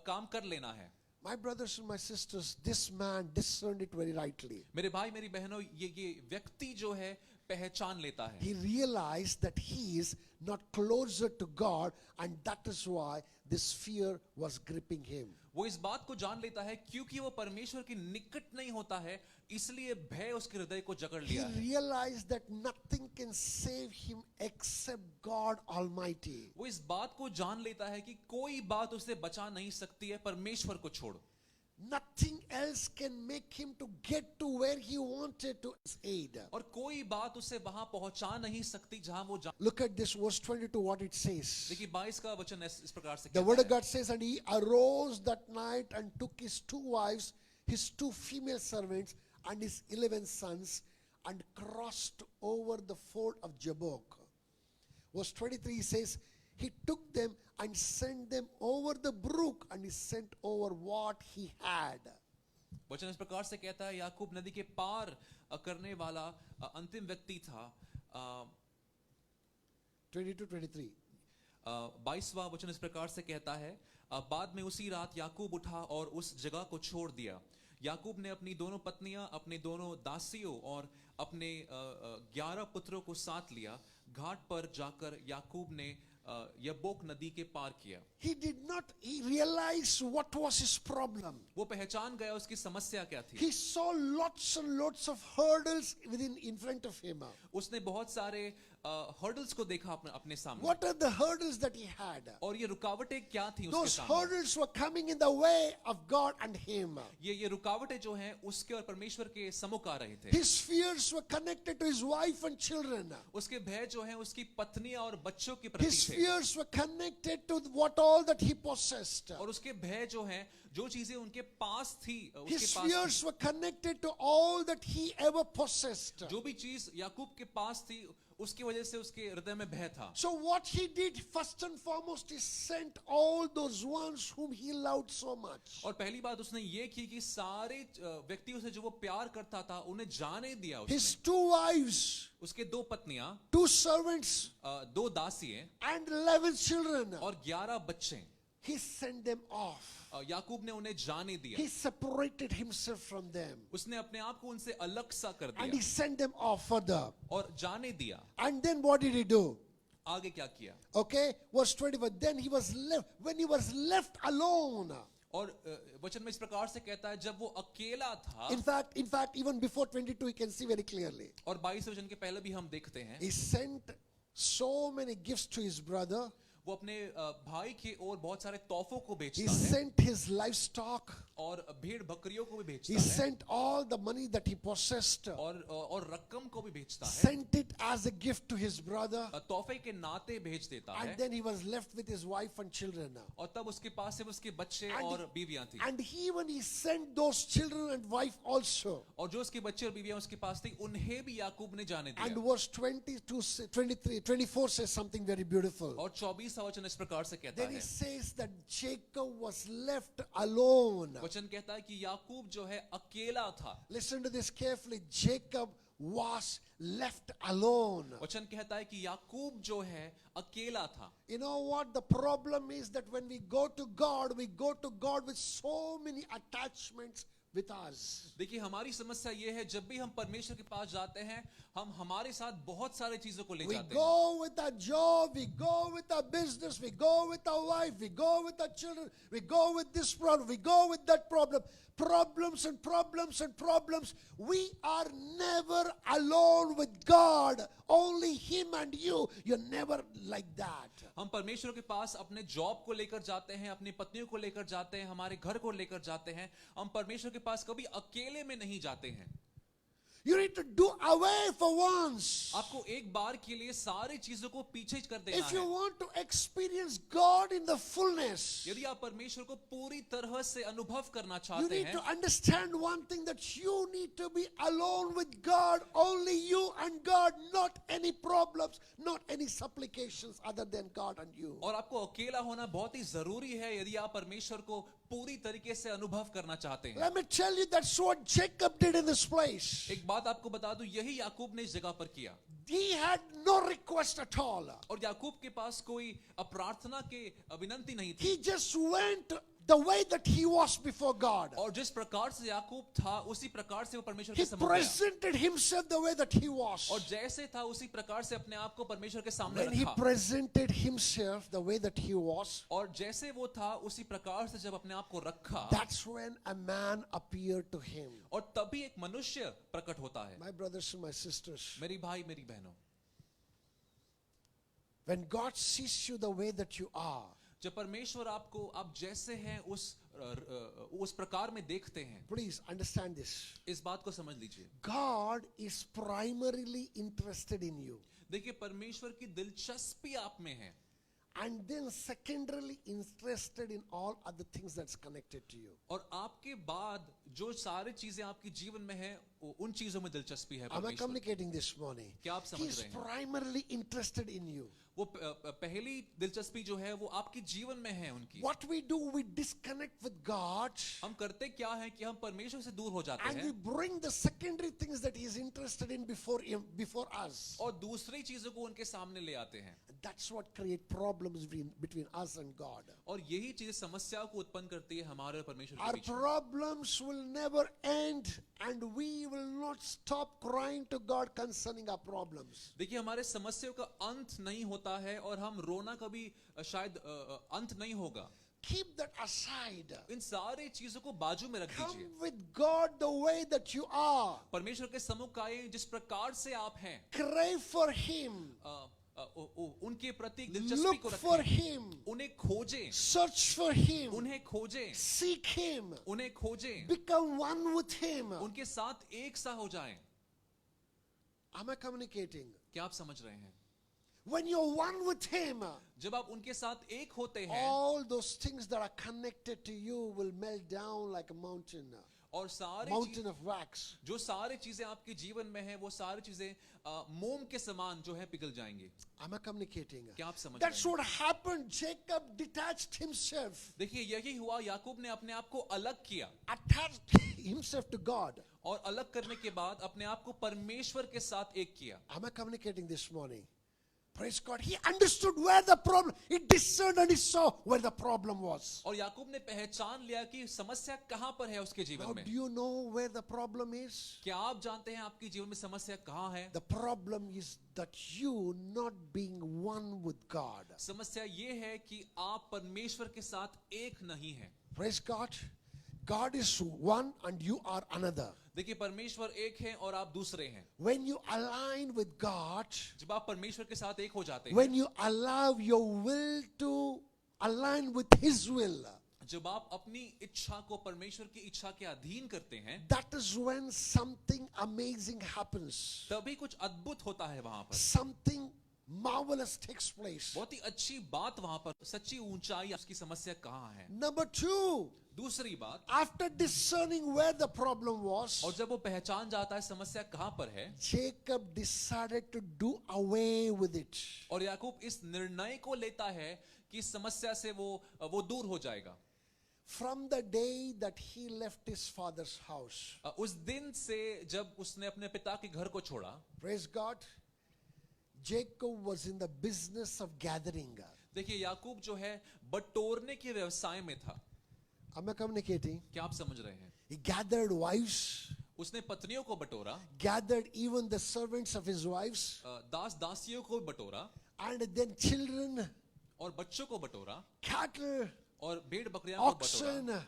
Speaker 2: काम कर लेना है।
Speaker 1: My brothers and my sisters, this man discerned it very rightly.
Speaker 2: मेरे भाई मेरी बहनों, ये व्यक्ति जो है पहचान लेता है।
Speaker 1: He realized that he is not closer to God and that is why this fear was gripping him.
Speaker 2: वो इस बात को जान लेता है क्योंकि वो परमेश्वर के निकट नहीं होता है, इसलिए भय उसके हृदय को जकड़
Speaker 1: He
Speaker 2: लिया है।
Speaker 1: realized that nothing can save him except God Almighty.
Speaker 2: वो इस बात को जान लेता है कि कोई बात उसे बचा नहीं सकती है परमेश्वर को छोड़।
Speaker 1: Nothing else can make him to get to where he wanted to aid.
Speaker 2: और कोई बात उसे वहां पहुंचा नहीं सकती जहां वो जा।
Speaker 1: Look at this verse 22 what it says.
Speaker 2: देखिए 22 का वचन इस प्रकार से
Speaker 1: The
Speaker 2: कहता
Speaker 1: word of
Speaker 2: है,
Speaker 1: God says, and he arose that night and took his 2 wives, his 2 female servants, and his 11 sons, and crossed over the ford of Jabbok. Verse 23 says, he took them and sent them over the brook, and he sent over what he had.
Speaker 2: वचन इस प्रकार से कहता है, याकूब नदी के पार करने वाला अंतिम व्यक्ति था।
Speaker 1: 22-23.
Speaker 2: 22वां वचन इस प्रकार से कहता है, बाद में उसी रात याकूब उठा और उस जगह को छोड़ दिया। याकूब ने अपनी दोनों पत्नियां, अपने दोनों दासियों और अपने 11 पुत्रों को साथ लिया। घाट पर जाकर याकूब ने यब्बोक नदी के पार किया।
Speaker 1: He realized what was his problem.
Speaker 2: वो पहचान गया उसकी समस्या क्या थी।
Speaker 1: He saw lots and lots of hurdles in front of him.
Speaker 2: उसने बहुत सारे हर्डल्स को देखा अपने सामने।
Speaker 1: What are the hurdles that he had?
Speaker 2: और ये रुकावटें क्या थी उसके
Speaker 1: Those
Speaker 2: सामने।
Speaker 1: hurdles were coming in the way of God and him.
Speaker 2: ये रुकावटें जो हैं उसके और परमेश्वर के सम्मुख आ रहे थे।
Speaker 1: His fears were connected to his wife and children.
Speaker 2: उसके भय जो हैं उसकी पत्नियां और बच्चों के प्रति
Speaker 1: His
Speaker 2: थे।
Speaker 1: fears were connected to what all that he possessed.
Speaker 2: और उसके भय जो हैं, जो चीजें उनके पास थी, उसके
Speaker 1: His
Speaker 2: पास
Speaker 1: fears
Speaker 2: थी,
Speaker 1: were connected to all that he ever possessed.
Speaker 2: जो भी चीज याकूब के पास थी उसकी वजह से उसके हृदय में भय था।
Speaker 1: So what he did first and foremost, he sent all those ones whom he loved so much.
Speaker 2: और पहली बात उसने ये की कि सारे व्यक्तियों से जो वो प्यार करता था उन्हें जाने दिया
Speaker 1: His
Speaker 2: उसने।
Speaker 1: 2 wives,
Speaker 2: उसके 2 पत्नियां,
Speaker 1: 2 servants,
Speaker 2: 2 दासियां
Speaker 1: and 11 children.
Speaker 2: और 11 बच्चे,
Speaker 1: He sent them off.
Speaker 2: याकूब ने उन्हें जाने दिया।
Speaker 1: He separated himself from them.
Speaker 2: उसने अपने आप को उनसे अलग सा कर
Speaker 1: And he
Speaker 2: दिया
Speaker 1: sent them off further.
Speaker 2: और जाने दिया।
Speaker 1: And then what did he do?
Speaker 2: आगे क्या किया?
Speaker 1: Okay, verse 25. Then he was left, when he was left alone.
Speaker 2: और वचन में इस प्रकार से कहता है, जब वो अकेला था।
Speaker 1: In fact, even before 22, you can see very clearly.
Speaker 2: और 22 वचन के पहले भी हम देखते हैं,
Speaker 1: He sent so many gifts to his brother.
Speaker 2: वो अपने भाई की ओर बहुत सारे तोहफों को
Speaker 1: He
Speaker 2: बेचता है
Speaker 1: sent his livestock.
Speaker 2: और भेड़ बकरियों को भी
Speaker 1: He
Speaker 2: बेचता है
Speaker 1: sent all the money that he possessed.
Speaker 2: और रकम को भी बेचता है,
Speaker 1: Sent it as a gift to his brother.
Speaker 2: तोहफे के नाते भेज देता है।
Speaker 1: And then he was left with his wife and children.
Speaker 2: और तब उसके पास सिर्फ उसके बच्चे
Speaker 1: And-
Speaker 2: और बीवियां थी।
Speaker 1: And when he sent those children and wife also.
Speaker 2: और जो उसके बच्चे और बीवियां उसके पास थी, उन्हें भी याकूब ने जाने
Speaker 1: And
Speaker 2: दिया।
Speaker 1: verse 22, 23, 24 says something very beautiful.
Speaker 2: और 24वां वचन इस प्रकार से कहता
Speaker 1: Then he
Speaker 2: है,
Speaker 1: says that Jacob was left alone.
Speaker 2: वचन कहता है कि याकूब जो है अकेला था।
Speaker 1: Listen to this carefully. Jacob was left alone.
Speaker 2: वचन कहता है कि याकूब जो है अकेला था।
Speaker 1: You know what? The problem is that when we go to God with so many attachments with us.
Speaker 2: देखिए हमारी समस्या ये है, जब भी हम परमेश्वर के पास जाते हैं, हम हमारे साथ बहुत सारे चीजों को ले
Speaker 1: We
Speaker 2: जाते हैं।
Speaker 1: go with our job, we go with our business, we go with our wife, we go with our children, we go with this problem, we go with that problem. Problems and problems and problems. We are never alone with God. Only Him and you. You're never like that.
Speaker 2: हम परमेश्वर के पास अपने job को लेकर जाते हैं, अपनी पत्नियों को लेकर जाते हैं, हमारे घर को लेकर जाते हैं। हम परमेश्वर के पास कभी अकेले में नहीं जाते हैं।
Speaker 1: You need to do away for once.
Speaker 2: आपको एक बार के लिए सारी चीजों को पीछे कर देना
Speaker 1: If you
Speaker 2: है।
Speaker 1: want to experience God in the fullness,
Speaker 2: यदि आप परमेश्वर को पूरी तरह से अनुभव करना
Speaker 1: you
Speaker 2: चाहते
Speaker 1: need
Speaker 2: हैं,
Speaker 1: to understand one thing, that you need to be alone with God, only you and God, not any problems, not any supplications other than God and you.
Speaker 2: और आपको अकेला होना बहुत ही जरूरी है यदि आप परमेश्वर को पूरी तरीके से अनुभव करना चाहते हैं।
Speaker 1: Let me tell you, that's what Jacob did in this place.
Speaker 2: एक बात आपको बता दूं, यही याकूब ने इस जगह पर किया।
Speaker 1: He had no request at all.
Speaker 2: और याकूब के पास कोई प्रार्थना के विनंती नहीं थी।
Speaker 1: He just went the way that he was before God.
Speaker 2: और जिस प्रकार से याकूब था, उसी प्रकार से वो परमेश्वर
Speaker 1: He
Speaker 2: के सम्मुख गया।
Speaker 1: presented himself the way that he was.
Speaker 2: और जैसे था उसी प्रकार से अपने आप को परमेश्वर के सामने
Speaker 1: When he
Speaker 2: रखा।
Speaker 1: presented himself the way that he was,
Speaker 2: और जैसे वो था उसी प्रकार से जब अपने आप को रखा,
Speaker 1: that's when a man appeared to him.
Speaker 2: और तभी एक मनुष्य प्रकट होता है।
Speaker 1: My brothers and my sisters,
Speaker 2: मेरी भाई मेरी बहनों,
Speaker 1: when God sees you the way that you are,
Speaker 2: जब परमेश्वर आपको आप जैसे हैं उस प्रकार में देखते हैं,
Speaker 1: please understand this.
Speaker 2: इस बात को समझ लीजिए।
Speaker 1: God is primarily interested in you,
Speaker 2: देखिए परमेश्वर की दिलचस्पी आप में है,
Speaker 1: and then secondarily interested in all other things that's connected to you.
Speaker 2: और आपके बाद जो सारी चीजें आपके जीवन में है, उन चीजों में दिलचस्पी है
Speaker 1: Am I
Speaker 2: परमेश्वर।
Speaker 1: communicating this morning?
Speaker 2: क्या आप समझ
Speaker 1: He is
Speaker 2: रहे हैं?
Speaker 1: primarily interested in you.
Speaker 2: वो पहली दिलचस्पी जो है वो आपके जीवन में है उनकी।
Speaker 1: What we do, we disconnect with God,
Speaker 2: हम करते क्या है कि हम परमेश्वर से दूर हो जाते
Speaker 1: and we
Speaker 2: हैं
Speaker 1: bring the secondary things that He is interested in before us.
Speaker 2: और दूसरी चीजों को उनके सामने ले आते हैं,
Speaker 1: That's what create problems between us and God.
Speaker 2: और यही चीज समस्या को उत्पन्न करती है हमारे और परमेश्वर के
Speaker 1: Our
Speaker 2: बीच में।
Speaker 1: problems will never end, and we will not stop crying to God concerning our problems.
Speaker 2: देखिए हमारे समस्याओं का अंत नहीं होता है और हम रोना कभी शायद अंत नहीं होगा।
Speaker 1: Keep that aside.
Speaker 2: इन सारी चीजों को बाजू में रख
Speaker 1: Come
Speaker 2: दीजिए।
Speaker 1: with God the way that you are.
Speaker 2: परमेश्वर के सम्मुख आए जिस प्रकार से आप हैं,
Speaker 1: Crave for Him.
Speaker 2: उनके प्रति दिलचस्पी
Speaker 1: Look
Speaker 2: को
Speaker 1: for
Speaker 2: रखें,
Speaker 1: Him.
Speaker 2: उन्हें खोजें,
Speaker 1: Search for Him.
Speaker 2: उन्हें खोजें,
Speaker 1: Seek Him.
Speaker 2: उन्हें खोजें,
Speaker 1: Become one with Him.
Speaker 2: उनके साथ एक सा हो जाएं।
Speaker 1: Am I communicating?
Speaker 2: क्या आप समझ रहे हैं?
Speaker 1: When you're one with Him,
Speaker 2: जब आप उनके साथ एक होते हैं,
Speaker 1: all those things that are connected to you will melt down like a mountain.
Speaker 2: और सारी
Speaker 1: mountain of wax.
Speaker 2: जो सारी चीजें आपके जीवन में है वो सारी चीजें मोम के समान जो है पिघल जाएंगी।
Speaker 1: Am I communicating?
Speaker 2: क्या आप समझ
Speaker 1: That's
Speaker 2: रहे हैं?
Speaker 1: what happened. Jacob detached himself,
Speaker 2: देखिए यही हुआ, याकूब ने अपने आप को अलग किया
Speaker 1: attached himself to God.
Speaker 2: और अलग करने के बाद अपने आप को परमेश्वर के साथ एक किया।
Speaker 1: Am I communicating this morning? Praise God. He understood where the problem, he discerned and he saw where the problem was.
Speaker 2: और याकूब ने पहचान लिया कि समस्या कहां पर है उसके
Speaker 1: Now,
Speaker 2: जीवन में।
Speaker 1: do you know where the problem is?
Speaker 2: क्या आप जानते हैं आपके जीवन में समस्या कहां है?
Speaker 1: The problem is that you not being one with God.
Speaker 2: समस्या ये है कि आप परमेश्वर के साथ एक नहीं है।
Speaker 1: Praise God. God is one and you are another.
Speaker 2: देखिए परमेश्वर एक है और आप दूसरे हैं।
Speaker 1: When you align with God,
Speaker 2: जब आप परमेश्वर के साथ एक हो जाते हैं,
Speaker 1: when you allow your will to align with His will,
Speaker 2: जब आप अपनी इच्छा को परमेश्वर की इच्छा के अधीन करते हैं,
Speaker 1: that is when something amazing happens.
Speaker 2: तभी कुछ अद्भुत होता है वहां पर।
Speaker 1: Something marvelous takes place.
Speaker 2: बहुत ही अच्छी बात वहां पर, सच्ची ऊंचाई उसकी समस्या कहां है।
Speaker 1: Number two,
Speaker 2: दूसरी बात,
Speaker 1: after discerning where the problem was,
Speaker 2: और जब वो पहचान जाता है समस्या कहां पर है,
Speaker 1: Jacob decided to do away with it.
Speaker 2: और याकूब इस निर्णय को लेता है कि इस समस्या से वो दूर हो जाएगा।
Speaker 1: From the day that he left his father's house,
Speaker 2: उस दिन से जब उसने अपने पिता के घर को छोड़ा,
Speaker 1: praise God, Jacob was in the business of gathering.
Speaker 2: देखिए याकूब जो है बटोरने के व्यवसाय में था।
Speaker 1: Am I communicating?
Speaker 2: क्या आप समझ रहे हैं?
Speaker 1: He gathered wives,
Speaker 2: उसने पत्नियों को बटोरा,
Speaker 1: gathered even the servants of his wives,
Speaker 2: दास दासियों को बटोरा,
Speaker 1: and then children,
Speaker 2: और बच्चों को बटोरा,
Speaker 1: cattle,
Speaker 2: और भेड़ बकरियां को बटोरा,
Speaker 1: oxen,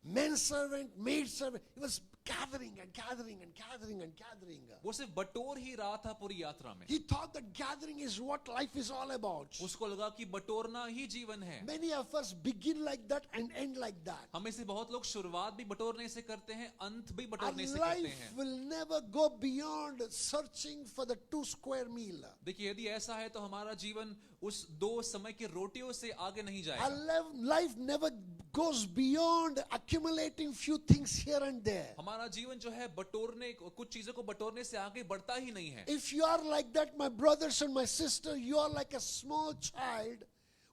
Speaker 1: men servant, maid servant. He was gathering and gathering and gathering and gathering.
Speaker 2: वो सिर्फ बटोर ही रहा था पूरी यात्रा में।
Speaker 1: He thought that gathering is what life is all about.
Speaker 2: उसको लगा कि बटोरना ही जीवन है।
Speaker 1: Many of us begin like that and end like that.
Speaker 2: हमें से बहुत लोग शुरुआत भी बटोरने से करते हैं, अंत भी
Speaker 1: Our
Speaker 2: बटोरने से करते
Speaker 1: life
Speaker 2: हैं।
Speaker 1: will never go beyond searching for the 2 square meal.
Speaker 2: देखिए यदि ऐसा है तो हमारा जीवन उस 2 समय की रोटियों से आगे नहीं
Speaker 1: Our
Speaker 2: जाएगा।
Speaker 1: life never goes beyond accumulating few things here and there.
Speaker 2: हमारा जीवन जो है बटोरने, कुछ चीजों को बटोरने से आगे बढ़ता ही नहीं है।
Speaker 1: If you are like that, my brothers and my sister, you are like a small child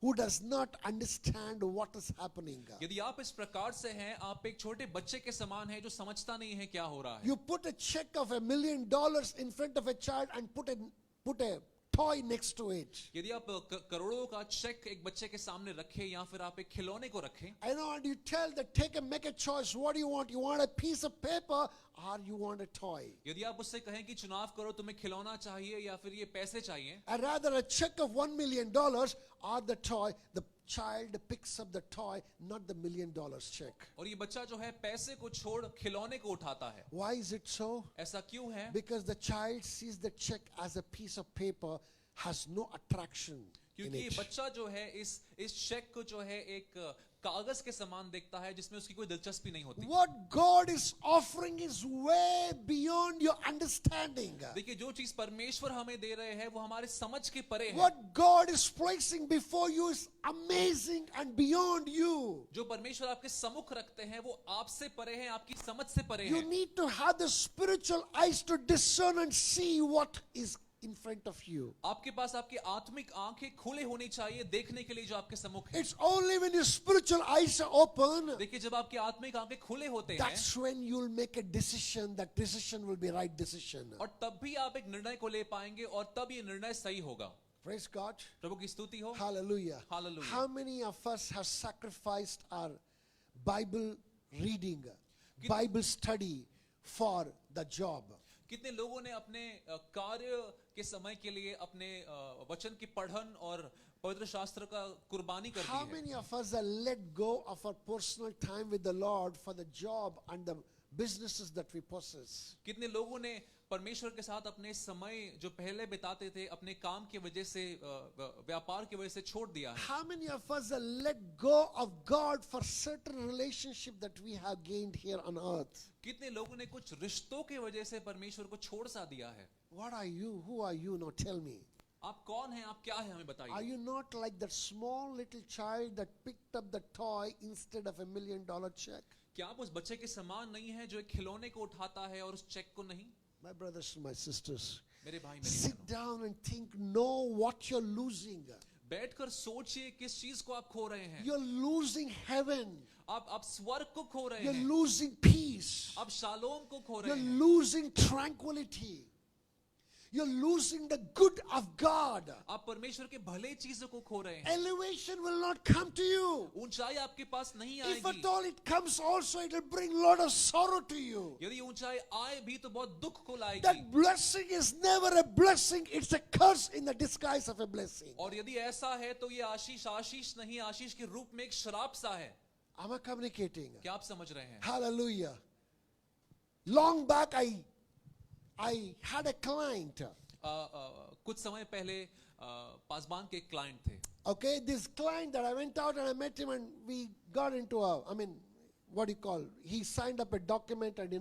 Speaker 1: who does not understand what is happening.
Speaker 2: यदि आप इस प्रकार से हैं, आप एक छोटे बच्चे के समान हैं जो समझता नहीं है क्या हो रहा है।
Speaker 1: You put a check of $1 million in front of a child and put a toy next to it.
Speaker 2: यदि आप करोड़ों का चेक एक बच्चे के सामने रखें या फिर आप एक खिलौने को रखें,
Speaker 1: I know, and you tell that make a choice. What do you want? You want a piece of paper or you want a toy?
Speaker 2: यदि आप उससे कहें कि चुनाव करो, तुम्हें खिलौना चाहिए या फिर ये पैसे चाहिए,
Speaker 1: Or rather a check of $1 million or the toy, the child picks up the toy, not the $1 million check.
Speaker 2: और ये बच्चा जो है पैसे को छोड़ खिलौने को उठाता है।
Speaker 1: Why is it so?
Speaker 2: ऐसा क्यों है?
Speaker 1: Because the child sees the check as a piece of paper, has no attraction in
Speaker 2: क्योंकि ये
Speaker 1: it.
Speaker 2: बच्चा जो है इस चेक को जो है एक कागज के समान देखता है जिसमें उसकी कोई दिलचस्पी नहीं होती।
Speaker 1: What God is offering is way beyond your understanding.
Speaker 2: देखिए जो चीज परमेश्वर हमें दे रहे हैं वो हमारे समझ के परे है।
Speaker 1: What God is placing before you is amazing and beyond you.
Speaker 2: जो परमेश्वर आपके सम्मुख रखते हैं वो आपसे परे हैं, आपकी समझ से परे
Speaker 1: You
Speaker 2: हैं।
Speaker 1: need to have the spiritual eyes to discern and see what is in front of you.
Speaker 2: आपके पास आपकी आत्मिक आंखें खुले होनी चाहिए देखने के लिए जो आपके सम्मुख है।
Speaker 1: It's only when your spiritual eyes are open,
Speaker 2: देखिए जब आपकी आत्मिक आंखें खुले होते हैं
Speaker 1: that's when you'll make a decision. That decision will be right decision.
Speaker 2: और तब भी आप एक निर्णय को ले पाएंगे और तब ये निर्णय सही होगा।
Speaker 1: Praise God.
Speaker 2: प्रभु की स्तुति हो।
Speaker 1: Hallelujah.
Speaker 2: Hallelujah.
Speaker 1: How many of us have sacrificed our Bible reading, Bible study for the job?
Speaker 2: कितने लोगों ने अपने कार्य के समय के लिए अपने वचन की पढ़न और पवित्र शास्त्र का कुर्बानी कर
Speaker 1: How
Speaker 2: दी है?
Speaker 1: many of us have let go of our personal time with the Lord for the job and the businesses that we possess?
Speaker 2: कितने लोगों ने परमेश्वर के साथ अपने समय जो पहले बिताते थे अपने काम की वजह से, व्यापार की वजह से छोड़ दिया है?
Speaker 1: How many of us have let go of God for certain relationship that we have gained here on earth?
Speaker 2: कितने लोगों ने कुछ रिश्तों की वजह से परमेश्वर को छोड़ सा दिया है?
Speaker 1: What are you? Who are you? Now tell me.
Speaker 2: आप कौन हैं, आप क्या हैं, हमें
Speaker 1: Are
Speaker 2: बताइए।
Speaker 1: you not like that small little child that picked up the toy instead of $1,000,000 check?
Speaker 2: क्या आप उस बच्चे के समान नहीं है जो एक खिलौने को उठाता है और उस चेक को नहीं?
Speaker 1: My brothers and my sisters,
Speaker 2: मेरे भाई मेरी
Speaker 1: sit
Speaker 2: बहनों,
Speaker 1: down and think, know what you're losing.
Speaker 2: बैठकर सोचिए किस चीज को आप खो रहे हैं।
Speaker 1: You're losing heaven.
Speaker 2: आप स्वर्ग को खो रहे
Speaker 1: You're
Speaker 2: हैं,
Speaker 1: losing peace.
Speaker 2: आप शालोम को खो रहे
Speaker 1: You're
Speaker 2: हैं,
Speaker 1: losing tranquility. You're losing the good of God.
Speaker 2: आप परमेश्वर के भले चीजों को खो रहे हैं।
Speaker 1: Elevation will not come to you.
Speaker 2: ऊंचाई आपके पास नहीं
Speaker 1: If at
Speaker 2: आएगी।
Speaker 1: all it comes also, it will bring lot of sorrow to you.
Speaker 2: यदि ऊंचाई आए भी तो बहुत दुख को लाएगी।
Speaker 1: That blessing is never a blessing. It's a curse in the disguise of a blessing.
Speaker 2: और यदि ऐसा है तो ये आशीष आशीष नहीं, आशीष के रूप में एक श्राप सा है।
Speaker 1: Am I communicating?
Speaker 2: क्या आप समझ रहे हैं?
Speaker 1: Hallelujah. Long back, I had a client.
Speaker 2: कुछ समय पहले पासबान के एक क्लाइंट थे।
Speaker 1: Okay, this client that I went out and I met him and we got into what do you call? He signed up a document and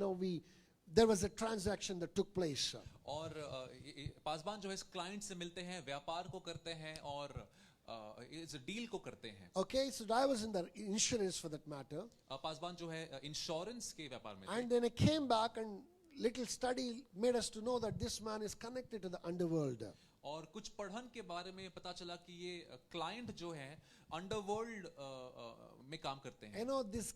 Speaker 1: there was a transaction that took place.
Speaker 2: और पासबान जो है इस client से मिलते हैं, व्यापार को करते हैं और इस डील को करते हैं।
Speaker 1: Okay, so I was in the insurance for that matter.
Speaker 2: पासबान जो है इंश्योरेंस के व्यापार में थे।
Speaker 1: And then I came back and little study made us to know that this man is connected to the underworld.
Speaker 2: और कुछ पढ़न के बारे में पता चला कि ये क्लाइंट जो है अंडरवर्ल्ड में काम करते हैं।
Speaker 1: This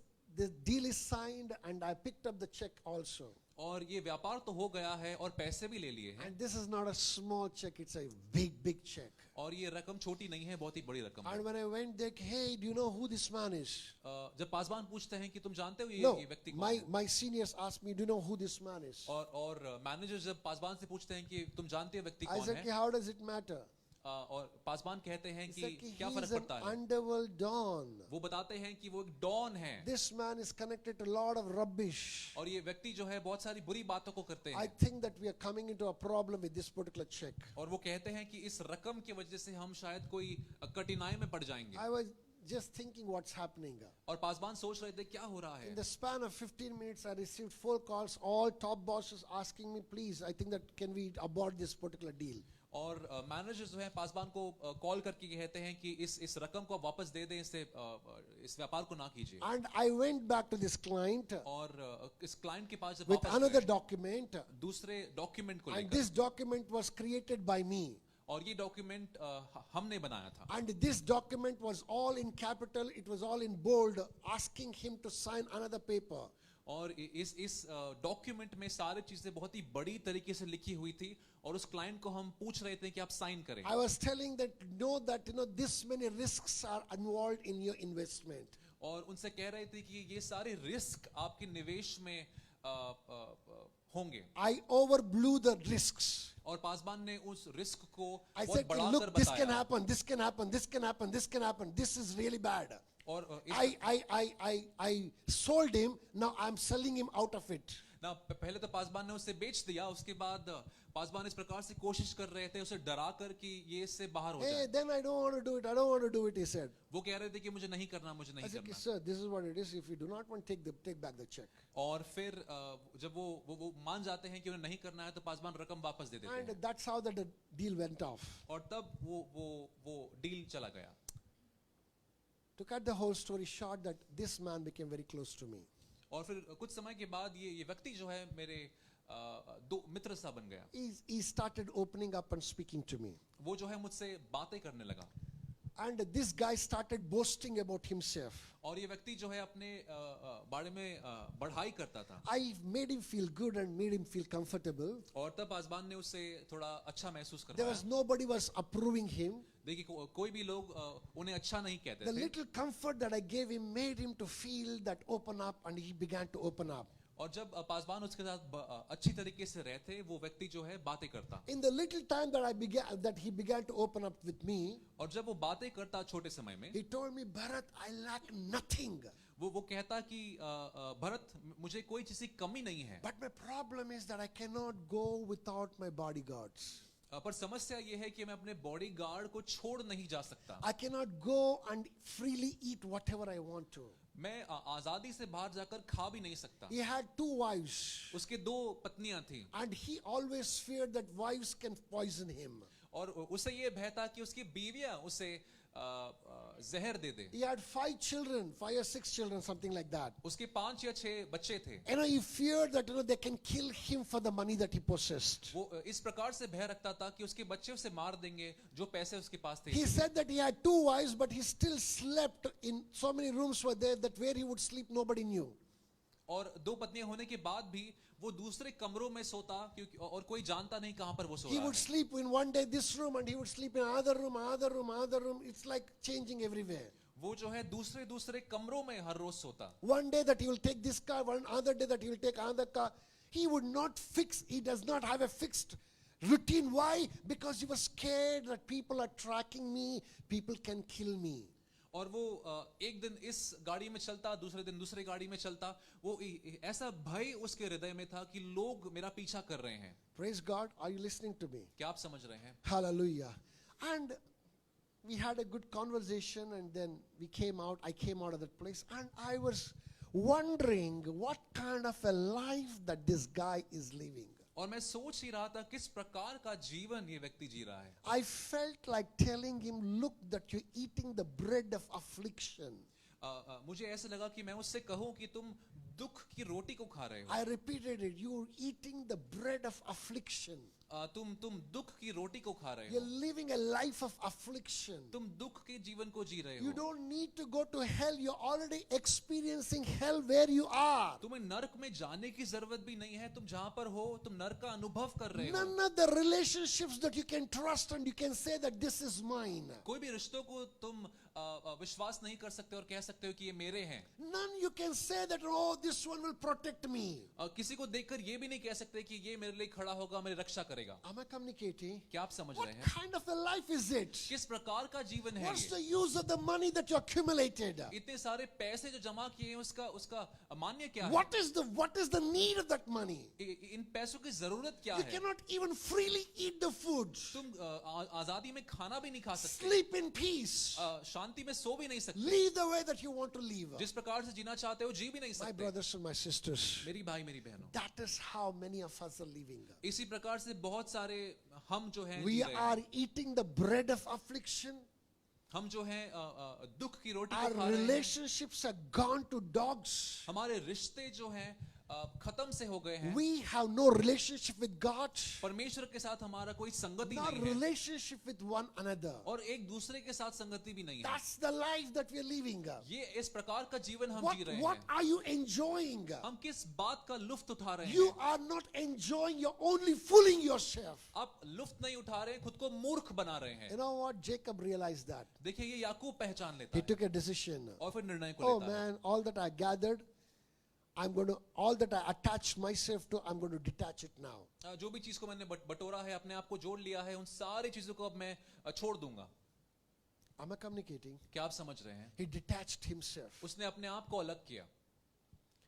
Speaker 1: deal is signed and I picked up the check also.
Speaker 2: और ये व्यापार तो हो गया है और पैसे भी ले लिए हैं।
Speaker 1: And this is not a small check, it's a big check.
Speaker 2: और ये रकम छोटी नहीं है, बहुत ही बड़ी रकम है।
Speaker 1: And when I went there, hey, do you know who this man is?
Speaker 2: जब पासबान पूछते हैं कि तुम जानते हो
Speaker 1: No,
Speaker 2: ये व्यक्ति कौन है?
Speaker 1: my seniors asked me, do you know who this man is?
Speaker 2: और मैनेजर जब पासबान से पूछते हैं कि तुम जानते हो व्यक्ति
Speaker 1: I
Speaker 2: कौन
Speaker 1: said,
Speaker 2: है?
Speaker 1: "Okay, how does it matter?"
Speaker 2: और पासबान कहते हैं
Speaker 1: He
Speaker 2: कि
Speaker 1: said,
Speaker 2: क्या
Speaker 1: he
Speaker 2: फर्क
Speaker 1: is an
Speaker 2: पड़ता है?
Speaker 1: underworld don.
Speaker 2: वो बताते हैं कि वो एक डॉन है
Speaker 1: This man is connected to a lot of rubbish.
Speaker 2: और ये व्यक्ति जो है बहुत सारी बुरी बातों को करते
Speaker 1: I
Speaker 2: हैं।
Speaker 1: think that we are coming into a problem with this particular check.
Speaker 2: और वो कहते हैं कि इस रकम की वजह से हम शायद कोई कठिनाई में पड़ जाएंगे।
Speaker 1: I was just thinking what's happening.
Speaker 2: और पासबान सोच रहे थे क्या हो रहा
Speaker 1: In
Speaker 2: है।
Speaker 1: the span of 15 minutes, I received 4 calls, all top bosses asking me, please, I think that can we abort this particular deal?
Speaker 2: और मैनेजर जो है पासबान को कॉल करके कहते हैं कि इस रकम को आप वापस दे दें, इस व्यापार को ना कीजिए।
Speaker 1: And I went back to this client
Speaker 2: और इस क्लाइंट के पास जब
Speaker 1: with
Speaker 2: वापस
Speaker 1: another
Speaker 2: गए,
Speaker 1: document,
Speaker 2: दूसरे डॉक्यूमेंट को
Speaker 1: and
Speaker 2: लेकर,
Speaker 1: this document was created by me.
Speaker 2: और ये डॉक्यूमेंट हमने बनाया था।
Speaker 1: And this document was all in capital, it was all in bold, asking him to sign another paper.
Speaker 2: और इस डॉक्यूमेंट में सारी चीजें बहुत ही बड़ी तरीके से लिखी हुई थी और उस क्लाइंट को हम पूछ रहे थे कि आप साइन करें।
Speaker 1: I was telling that this many risks are involved in your investment.
Speaker 2: और उनसे कह रहे थे कि ये सारे रिस्क आपके निवेश में होंगे।
Speaker 1: I overblew the risks.
Speaker 2: और पासबान ने उस रिस्क को
Speaker 1: I
Speaker 2: बहुत
Speaker 1: said,
Speaker 2: बढ़ाकर
Speaker 1: look, this can
Speaker 2: बताया।
Speaker 1: happen, this can happen, this can happen, this can happen, this is really bad.
Speaker 2: और
Speaker 1: I sold him, now I'm selling him out of it.
Speaker 2: ना पहले तो पासबान ने उसे बेच दिया, उसके बाद पासबान इस प्रकार से कोशिश कर रहे थे उसे डरा कर कि ये इससे बाहर हो
Speaker 1: Hey,
Speaker 2: जाए।
Speaker 1: then I don't want to do it, I don't want to do it, he said.
Speaker 2: वो कह रहे थे कि मुझे नहीं करना, मुझे
Speaker 1: I
Speaker 2: नहीं
Speaker 1: said,
Speaker 2: करना।
Speaker 1: sir, this is what it is, if you do not want, take back the check.
Speaker 2: और फिर जब वो मान जाते हैं कि उन्हें नहीं करना है तो पासबान रकम वापस दे देते
Speaker 1: And
Speaker 2: हैं।
Speaker 1: that's how the deal went off.
Speaker 2: और तब वो डील चला गया।
Speaker 1: To cut the whole story short, that this man became very close to me.
Speaker 2: और फिर कुछ समय के बाद ये व्यक्ति जो है मेरे दो मित्र सा बन गया।
Speaker 1: He started opening up and speaking to me.
Speaker 2: वो जो है मुझसे बातें करने लगा।
Speaker 1: And this guy started boasting about himself.
Speaker 2: और ये व्यक्ति जो है अपने बारे में बढ़ाई करता था।
Speaker 1: I made him feel good and made him feel comfortable.
Speaker 2: और तब पासबान ने उससे थोड़ा अच्छा महसूस
Speaker 1: There was
Speaker 2: करवाया।
Speaker 1: nobody was approving him.
Speaker 2: देखिए कोई भी लोग उन्हें अच्छा नहीं कहते
Speaker 1: The
Speaker 2: थे।
Speaker 1: little comfort that I gave him made him to feel that open up, and he began to open up.
Speaker 2: और जब पासबान उसके साथ अच्छी तरीके से रहते, वो व्यक्ति जो है बातें करता।
Speaker 1: In the little time that he began to open up with me,
Speaker 2: और जब वो बातें करता छोटे समय में,
Speaker 1: he told me, Bharat, I lack nothing.
Speaker 2: वो कहता कि भरत मुझे कोई चीज की कमी नहीं है,
Speaker 1: But my problem is that I cannot go without my bodyguards.
Speaker 2: पर समस्या ये है कि मैं अपने बॉडी गार्ड को छोड़ नहीं जा सकता।
Speaker 1: I cannot go and freely eat whatever I want to.
Speaker 2: मैं आजादी से बाहर जाकर खा भी नहीं सकता।
Speaker 1: He had 2 wives,
Speaker 2: उसके 2 पत्नियां थी
Speaker 1: and he always feared that wives can poison him.
Speaker 2: और उसे ये भय था कि उसकी बीवियां उसे जहर दे दे।
Speaker 1: He had 5 children, 5 or 6 children, something like that.
Speaker 2: उसके 5 या 6 बच्चे थे।
Speaker 1: He feared that they can kill him for the money that he possessed.
Speaker 2: वो इस प्रकार से भय रखता था कि उसके बच्चे उसे मार देंगे जो पैसे उसके पास थे।
Speaker 1: He said that he had 2 wives, but he still slept in so many rooms were there that where he would sleep nobody knew.
Speaker 2: और 2 पत्नियां होने के बाद भी वो दूसरे कमरों में सोता, क्योंकि और कोई जानता नहीं कहां पर वो सो
Speaker 1: He
Speaker 2: रहा
Speaker 1: would
Speaker 2: है।
Speaker 1: sleep in one day this room and he would sleep in another room, another room, another room. It's like changing everywhere.
Speaker 2: वो जो है दूसरे कमरों में हर रोज सोता।
Speaker 1: One day that he will take this car, one other day that he will take another car. He would not fix, he does not have a fixed routine. Why? Because he was scared that people are tracking me, people can kill me.
Speaker 2: और वो एक दिन इस गाड़ी में चलता, दूसरे दिन दूसरी गाड़ी में चलता। वो ऐसा भय उसके हृदय में था कि लोग मेरा पीछा कर रहे हैं।
Speaker 1: Praise God. Are you listening to me?
Speaker 2: क्या आप समझ रहे हैं?
Speaker 1: Hallelujah. And we had a good conversation and then I came out of that place and I was wondering what kind of a life that this guy is living.
Speaker 2: और मैं सोच ही रहा था किस प्रकार का जीवन ये व्यक्ति जी रहा है।
Speaker 1: I felt like telling him, look that you're eating the bread of affliction.
Speaker 2: मुझे ऐसे लगा कि मैं उससे कहूं कि तुम दुख की रोटी को खा रहे हो।
Speaker 1: I repeated it, you're eating the bread of affliction.
Speaker 2: तुम दुख की रोटी को खा रहे
Speaker 1: You're
Speaker 2: हो।
Speaker 1: living a life of affliction.
Speaker 2: तुम दुख के जीवन को जी रहे
Speaker 1: You
Speaker 2: हो।
Speaker 1: don't need to go to hell. You're already experiencing hell where you are.
Speaker 2: तुम्हें नरक में जाने की जरूरत भी नहीं है। तुम जहां पर हो तुम नरक का अनुभव कर रहे हो।
Speaker 1: None of the relationships that you can trust and you can say that this is mine.
Speaker 2: कोई भी रिश्तों को तुम विश्वास नहीं कर सकते और कह सकते हो कि ये मेरे हैं।
Speaker 1: None you can say that, oh, this one will protect me.
Speaker 2: किसी को देखकर ये भी नहीं कह सकते कि ये मेरे लिए खड़ा होगा, मेरी रक्षा करेगा।
Speaker 1: Am I communicating?
Speaker 2: क्या आप समझ
Speaker 1: What
Speaker 2: रहे हैं?
Speaker 1: kind of a life is it?
Speaker 2: किस प्रकार का जीवन है
Speaker 1: What's
Speaker 2: ये?
Speaker 1: the use of the money that you accumulated?
Speaker 2: इतने सारे पैसे जो जमा किए हैं उसका मान्य क्या है?
Speaker 1: What is the need of that money?
Speaker 2: इन पैसों की जरूरत क्या
Speaker 1: You
Speaker 2: है?
Speaker 1: cannot even freely eat the food.
Speaker 2: तुम आजादी में खाना भी नहीं खा सकते,
Speaker 1: Sleep in peace.
Speaker 2: शांति में सो भी नहीं सकते,
Speaker 1: Live the way that you want to live.
Speaker 2: जिस प्रकार से जीना चाहते हो जी भी नहीं
Speaker 1: My
Speaker 2: सकते।
Speaker 1: brothers and my sisters,
Speaker 2: मेरी भाई मेरी बहनों,
Speaker 1: that is how many of us are living.
Speaker 2: इसी प्रकार से बहुत सारे हम जो हैं
Speaker 1: We
Speaker 2: जी रहे हैं।
Speaker 1: are eating the bread of affliction.
Speaker 2: हम जो हैं दुख की रोटी
Speaker 1: Our
Speaker 2: को खा रहे हैं।
Speaker 1: relationships are gone to dogs.
Speaker 2: हमारे रिश्ते जो हैं खत्म से हो गए हैं।
Speaker 1: We have no relationship with God,
Speaker 2: परमेश्वर के साथ हमारा कोई संगति
Speaker 1: nor
Speaker 2: नहीं है
Speaker 1: relationship with one another.
Speaker 2: और एक दूसरे के साथ संगति भी नहीं है।
Speaker 1: That's the life that we are living.
Speaker 2: ये इस प्रकार का जीवन हम
Speaker 1: What,
Speaker 2: जी रहे
Speaker 1: what
Speaker 2: हैं।
Speaker 1: are you enjoying?
Speaker 2: हम किस बात का लुफ्त उठा रहे
Speaker 1: You
Speaker 2: हैं?
Speaker 1: are not enjoying, you're only fooling yourself.
Speaker 2: आप लुफ्त नहीं उठा रहे हैं, खुद को मूर्ख बना रहे
Speaker 1: You
Speaker 2: हैं।
Speaker 1: know what? Jacob realized that.
Speaker 2: देखिए ये याकूब पहचान लेता
Speaker 1: He
Speaker 2: है
Speaker 1: took a decision.
Speaker 2: और फिर निर्णय को
Speaker 1: Oh
Speaker 2: लेता है।
Speaker 1: man, all that I gathered, all that I attached myself to, I'm going to detach it now.
Speaker 2: जो भी चीज को मैंने बटोरा है, अपने आप को जोड़ लिया है, उन सारी चीजों को अब मैं छोड़ दूंगा।
Speaker 1: Am I communicating?
Speaker 2: क्या आप समझ रहे हैं?
Speaker 1: He detached himself.
Speaker 2: उसने अपने आप को अलग किया।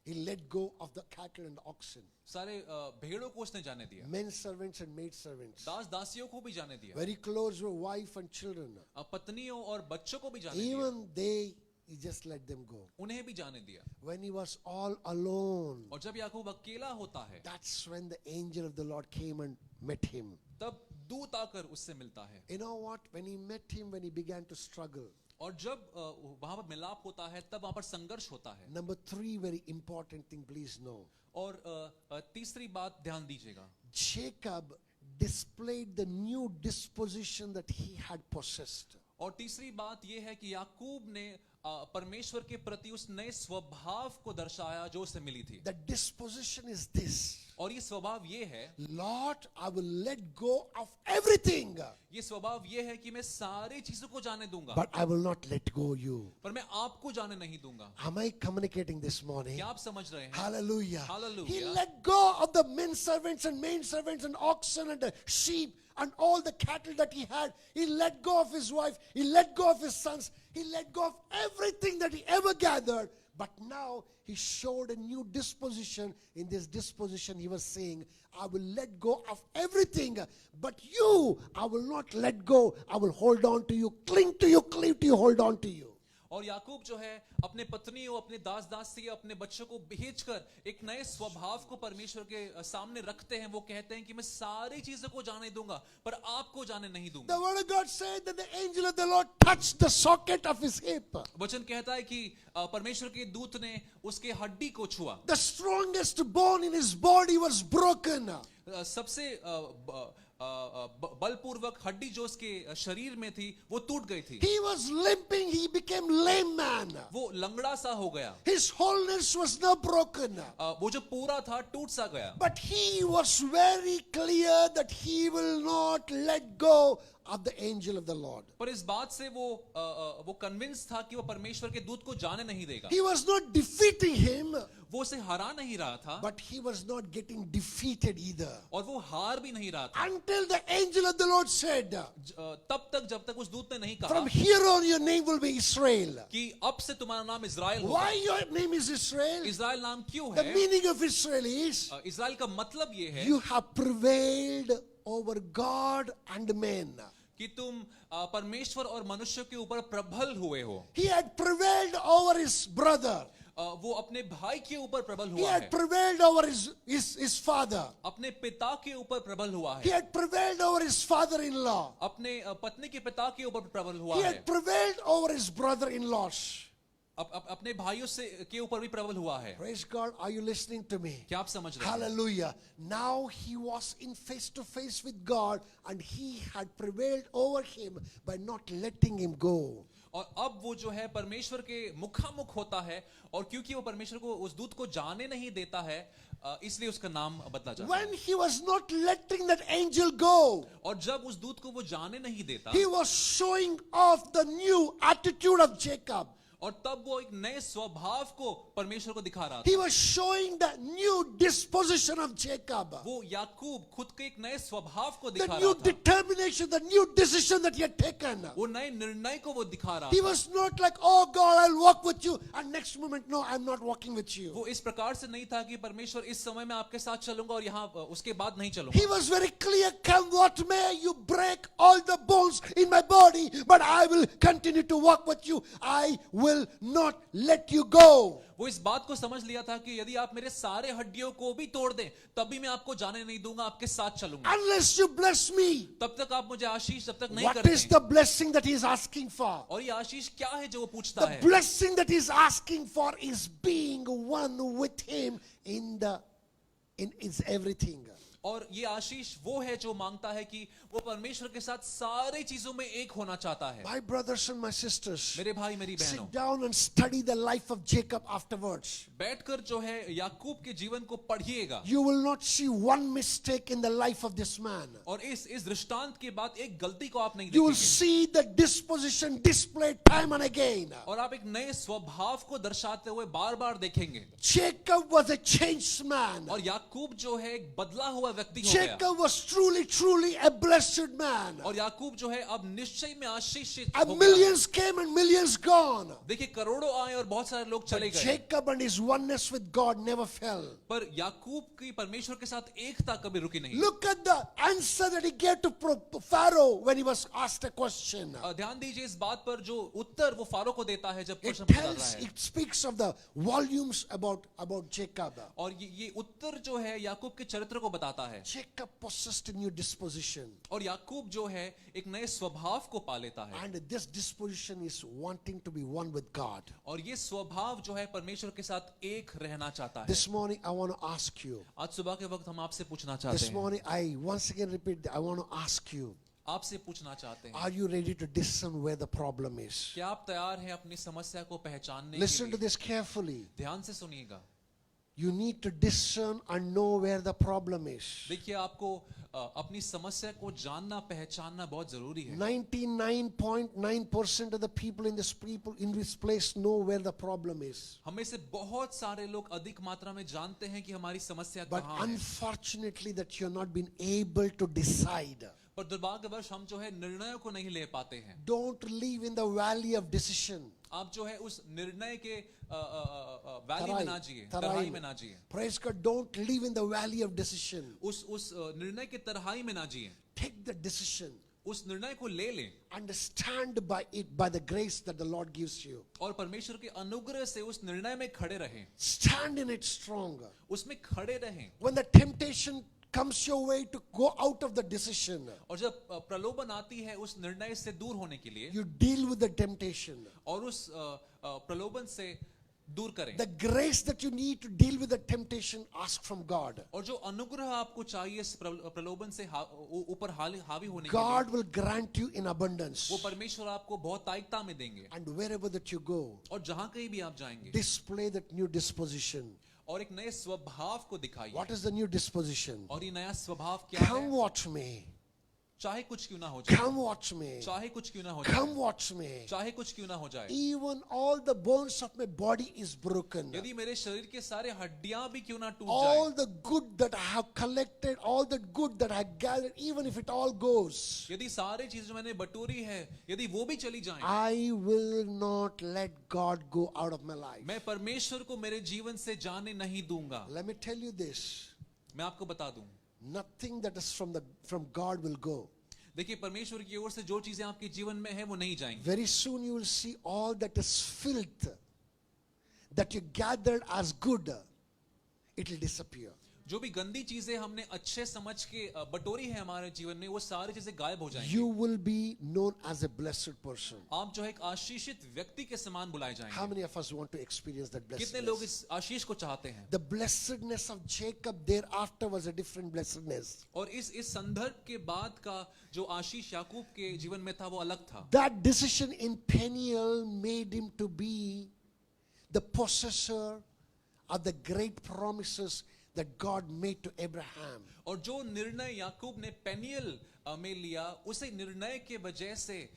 Speaker 1: He let go of the cattle and oxen,
Speaker 2: सारे भेड़ों को उसने जाने दिया,
Speaker 1: men servants and maid servants.
Speaker 2: दास दासियों को भी जाने दिया,
Speaker 1: Very close were wife and children.
Speaker 2: पत्नियों और बच्चों को भी जाने दिया,
Speaker 1: Even he just let them go.
Speaker 2: उन्हें भी जाने दिया।
Speaker 1: When he was all alone,
Speaker 2: और जब याकूब अकेला होता है
Speaker 1: that's when the angel of the Lord came and met him.
Speaker 2: तब दूत आकर उससे मिलता है।
Speaker 1: You know what? When he met him, when he began to struggle.
Speaker 2: और जब वहां पर मिलाप होता है तब वहां पर संघर्ष होता है।
Speaker 1: Number 3, very important thing, please know.
Speaker 2: और तीसरी बात ध्यान दीजिएगा,
Speaker 1: Jacob displayed the new disposition that he had possessed.
Speaker 2: और तीसरी बात यह है कि याकूब ने परमेश्वर के प्रति उस नए स्वभाव को दर्शाया जो उसे मिली थी।
Speaker 1: The disposition is this.
Speaker 2: और ये स्वभाव ये है,
Speaker 1: Lord, I will let go of everything,
Speaker 2: ये स्वभाव ये है कि मैं सारी चीजों को जाने दूंगा,
Speaker 1: but I will not let go you.
Speaker 2: पर मैं आपको जाने नहीं दूंगा।
Speaker 1: Am I communicating this morning?
Speaker 2: क्या आप समझ रहे हैं?
Speaker 1: Hallelujah.
Speaker 2: Hallelujah.
Speaker 1: He let go of the men servants and maid servants and oxen and the sheep and all the cattle that he had. He let go of his wife. He let go of his sons. He let go of everything that he ever gathered. But now he showed a new disposition. In this disposition, he was saying, I will let go of everything. But you, I will not let go. I will hold on to you, cling to you, cleave to you, hold on to you.
Speaker 2: और याकूब जो है अपने पत्नियों, अपने दास दासी, अपने बच्चों को भेजकर एक नए स्वभाव को परमेश्वर के सामने रखते हैं। वो कहते हैं कि मैं सारी चीजों को जाने दूंगा पर आपको जाने नहीं दूंगा।
Speaker 1: The word of God said that the angel of the Lord touched the socket of his hip.
Speaker 2: वचन कहता है कि परमेश्वर के दूत ने उसके हड्डी को छुआ।
Speaker 1: The strongest bone in his body was broken.
Speaker 2: सबसे बलपूर्वक हड्डी जो उसके शरीर में थी वो टूट गई थी।
Speaker 1: He was limping, he became lame man.
Speaker 2: वो लंगड़ा सा हो गया।
Speaker 1: His wholeness was now broken.
Speaker 2: वो जो पूरा था टूट सा गया।
Speaker 1: But he was very clear that he will not let go of the angel of the Lord.
Speaker 2: पर इस बात से वो कन्विंस था कि वो परमेश्वर के दूत को जाने नहीं देगा।
Speaker 1: He was not defeating him,
Speaker 2: वो उसे हरा नहीं रहा था
Speaker 1: but he was not getting defeated either.
Speaker 2: और वो हार भी नहीं रहा था
Speaker 1: Until the angel of the Lord said,
Speaker 2: तब तक जब तक उस दूत ने नहीं कहा
Speaker 1: from here on your name will be Israel.
Speaker 2: कि अब से तुम्हारा नाम इज़राइल
Speaker 1: Why
Speaker 2: होगा।
Speaker 1: your name is Israel?
Speaker 2: Israel नाम क्यों
Speaker 1: The
Speaker 2: है?
Speaker 1: meaning of Israel is,
Speaker 2: Israel का मतलब ये है
Speaker 1: you have prevailed over God and men.
Speaker 2: कि तुम परमेश्वर और मनुष्य के ऊपर प्रबल हुए हो।
Speaker 1: He had prevailed over his brother.
Speaker 2: वो अपने भाई के ऊपर प्रबल
Speaker 1: He
Speaker 2: हुआ
Speaker 1: had
Speaker 2: है,
Speaker 1: prevailed over his father.
Speaker 2: अपने पिता के ऊपर प्रबल हुआ
Speaker 1: He
Speaker 2: है,
Speaker 1: had prevailed over his father-in-law.
Speaker 2: अपने पत्नी के पिता के ऊपर प्रबल हुआ
Speaker 1: He
Speaker 2: है,
Speaker 1: had prevailed over his brother-in-laws.
Speaker 2: अपने भाइयों से के ऊपर भी प्रबल हुआ है।
Speaker 1: Praise God. Are you listening to me?
Speaker 2: क्या आप समझ रहे हैं?
Speaker 1: Hallelujah. Now he was in face to face with God and he had prevailed over him by not letting him go.
Speaker 2: और अब वो जो है परमेश्वर के मुखामुख होता है और क्योंकि वो परमेश्वर को उस दूत को जाने नहीं देता है इसलिए उसका नाम बदला जाता है।
Speaker 1: When he was not letting that angel go,
Speaker 2: और जब उस दूत को वो जाने नहीं देता
Speaker 1: he was showing off the new attitude of Jacob.
Speaker 2: और तब वो एक नए स्वभाव को परमेश्वर को दिखा रहा था।
Speaker 1: He was showing the new disposition of Jacob.
Speaker 2: वो याकूब खुद के एक नए स्वभाव को
Speaker 1: The
Speaker 2: दिखा
Speaker 1: new
Speaker 2: रहा था।
Speaker 1: determination, the new decision that he had taken.
Speaker 2: वो नए निर्णय को वो दिखा रहा
Speaker 1: He
Speaker 2: था।
Speaker 1: was not like, oh God, I'll walk with you. And next moment, no, I'm not walking with you.
Speaker 2: वो इस प्रकार से नहीं था कि परमेश्वर इस समय मैं आपके साथ चलूंगा और यहाँ उसके बाद नहीं
Speaker 1: He
Speaker 2: चलूंगा।
Speaker 1: was very clear, come what may, you break all the bones in my body, but I will continue to walk with you. I will not let you go.
Speaker 2: वो इस बात को समझ लिया था कि यदि आप मेरे सारे हड्डियों को भी तोड़ दें तभी मैं आपको जाने नहीं दूंगा, आपके साथ चलूंगा।
Speaker 1: Unless you bless me.
Speaker 2: तब तक आप मुझे आशीष जब तक नहीं
Speaker 1: What
Speaker 2: करते
Speaker 1: is the blessing that he is asking for?
Speaker 2: और ये आशीष क्या है जो वो पूछता
Speaker 1: The
Speaker 2: है?
Speaker 1: blessing that he is asking for is being one with him in his everything.
Speaker 2: और ये आशीष वो है जो मांगता है कि वो परमेश्वर के साथ सारी चीजों में एक होना चाहता है।
Speaker 1: My brothers and my sisters,
Speaker 2: मेरे भाई मेरी बहनों,
Speaker 1: sit down and study the life of Jacob afterwards.
Speaker 2: बैठकर जो है याकूब के जीवन को पढ़िएगा
Speaker 1: You will not see one mistake in the life of this man.
Speaker 2: और इस दृष्टांत के बाद एक गलती को आप नहीं
Speaker 1: You will
Speaker 2: देखेंगे
Speaker 1: see the disposition displayed time and again.
Speaker 2: और आप एक नए स्वभाव को दर्शाते हुए बार बार देखेंगे।
Speaker 1: Jacob was a changed man.
Speaker 2: और याकूब जो है एक बदला हुआ व्यक्ति हो गया
Speaker 1: Jacob was truly a blessed man.
Speaker 2: और याकूब जो है अब निश्चय में आशीषित
Speaker 1: And
Speaker 2: हो गया है।
Speaker 1: millions came and millions gone.
Speaker 2: देखिए करोड़ों आए और बहुत सारे लोग चले गए
Speaker 1: Jacob and his oneness with God never fell.
Speaker 2: पर याकूब की परमेश्वर के साथ एकता कभी रुकी नहीं।
Speaker 1: Look at the answer that he gave to Pharaoh when he was asked a question.
Speaker 2: ध्यान दीजिए इस बात पर जो उत्तर वो फारो को देता है जब
Speaker 1: It
Speaker 2: प्रश्न पूछा
Speaker 1: tells,
Speaker 2: है
Speaker 1: it speaks of the volumes about Jacob.
Speaker 2: और ये उत्तर जो है याकूब के चरित्र को बताता है।
Speaker 1: Jacob possessed a new disposition.
Speaker 2: और याकूब जो है एक नए स्वभाव को पा लेता है
Speaker 1: And this disposition is wanting to be one with God.
Speaker 2: और ये स्वभाव जो है परमेश्वर के साथ एक रहना चाहता है।
Speaker 1: This morning I want to ask you.
Speaker 2: आज सुबह के वक्त हम आपसे पूछना चाहते
Speaker 1: This
Speaker 2: हैं,
Speaker 1: morning I once again repeat, I want to ask you.
Speaker 2: आपसे पूछना चाहते हैं,
Speaker 1: Are you ready to discern where the problem is?
Speaker 2: क्या आप तैयार हैं अपनी समस्या को पहचानने
Speaker 1: Listen
Speaker 2: के
Speaker 1: to
Speaker 2: लिए?
Speaker 1: this carefully.
Speaker 2: ध्यान से सुनिएगा।
Speaker 1: You need to discern and know where the problem is.
Speaker 2: देखिए आपको अपनी समस्या को जानना पहचानना बहुत जरूरी है।
Speaker 1: 99.9% of the people in this place know where the problem is.
Speaker 2: हमें से बहुत सारे लोग अधिक मात्रा में जानते हैं कि हमारी समस्या
Speaker 1: But
Speaker 2: कहाँ है,
Speaker 1: unfortunately that you're not been able to decide.
Speaker 2: पर दुर्भाग्यवश हम जो है निर्णयों को नहीं ले पाते हैं।
Speaker 1: Don't live in the valley of decision.
Speaker 2: आप जो है उस निर्णय के वैली में ना जिए, तराई में ना जिए,
Speaker 1: Praise God, don't live in the valley of decision.
Speaker 2: उस निर्णय के तरहाई में ना जिए।
Speaker 1: Take the decision.
Speaker 2: उस निर्णय को ले लें
Speaker 1: and stand by it by the grace that the Lord gives you.
Speaker 2: और परमेश्वर के अनुग्रह से उस निर्णय में खड़े रहें,
Speaker 1: Stand in it strong.
Speaker 2: उसमें खड़े रहें।
Speaker 1: When the temptation comes your way to go out of the decision,
Speaker 2: और जब प्रलोभन आती है उस निर्णय से दूर होने के लिए
Speaker 1: you deal with the temptation.
Speaker 2: और उस प्रलोभन से दूर करें,
Speaker 1: The grace that you need to deal with the temptation, ask from God.
Speaker 2: और जो अनुग्रह आपको चाहिए इस प्रलोभन से ऊपर हावी होने के लिए,
Speaker 1: God will grant you in abundance.
Speaker 2: वो परमेश्वर आपको बहुतायिकता में देंगे।
Speaker 1: And wherever that you go,
Speaker 2: और जहां कहीं भी आप जाएंगे
Speaker 1: display that new disposition.
Speaker 2: और एक नए स्वभाव को दिखाइए।
Speaker 1: What is the new disposition?
Speaker 2: और ये नया स्वभाव क्या
Speaker 1: Come
Speaker 2: है?
Speaker 1: watch me.
Speaker 2: चाहे कुछ क्यों ना हो जाए,
Speaker 1: Come watch me.
Speaker 2: चाहे कुछ क्यों ना हो
Speaker 1: Come
Speaker 2: जाए,
Speaker 1: watch me.
Speaker 2: चाहे कुछ क्यों ना हो जाए,
Speaker 1: Even all the bones of my body is broken.
Speaker 2: यदि मेरे शरीर के सारे हड्डियां भी क्यों ना टूट
Speaker 1: All
Speaker 2: जाए,
Speaker 1: the good that I have collected, all the good that I have gathered, even if it all goes,
Speaker 2: यदि सारे चीजें मैंने बटोरी है, यदि वो भी चली जाएं,
Speaker 1: I will not let God go out of my life.
Speaker 2: मैं परमेश्वर को मेरे जीवन से जाने नहीं दूंगा।
Speaker 1: Let me tell you this.
Speaker 2: मैं आपको बता दूं,
Speaker 1: Nothing that is from God will go.
Speaker 2: देखिए परमेश्वर की ओर से जो चीजें आपके जीवन में है वो नहीं जाएंगी।
Speaker 1: Very soon you will see all that is filth that you gathered as good, it will disappear.
Speaker 2: जो भी गंदी चीजें हमने अच्छे समझ के बटोरी है हमारे जीवन में, वो सारी चीजें गायब हो जाएंगी।
Speaker 1: You will be known as a blessed person.
Speaker 2: आप जो है एक आशीषित व्यक्ति के समान बुलाए
Speaker 1: How
Speaker 2: जाएंगे।
Speaker 1: many of us want to experience that
Speaker 2: कितने लोग
Speaker 1: blessedness?
Speaker 2: इस आशीष को चाहते हैं?
Speaker 1: The blessedness of Jacob thereafter was a different blessedness.
Speaker 2: और इस संदर्भ के बाद का जो आशीष याकूब के जीवन में था वो अलग था।
Speaker 1: That decision in Peniel made him to be the possessor of the great promises that God made to Abraham.
Speaker 2: और जो निर्णय याकूब ने पेनियल में लिया, उसे निर्णय के वजह से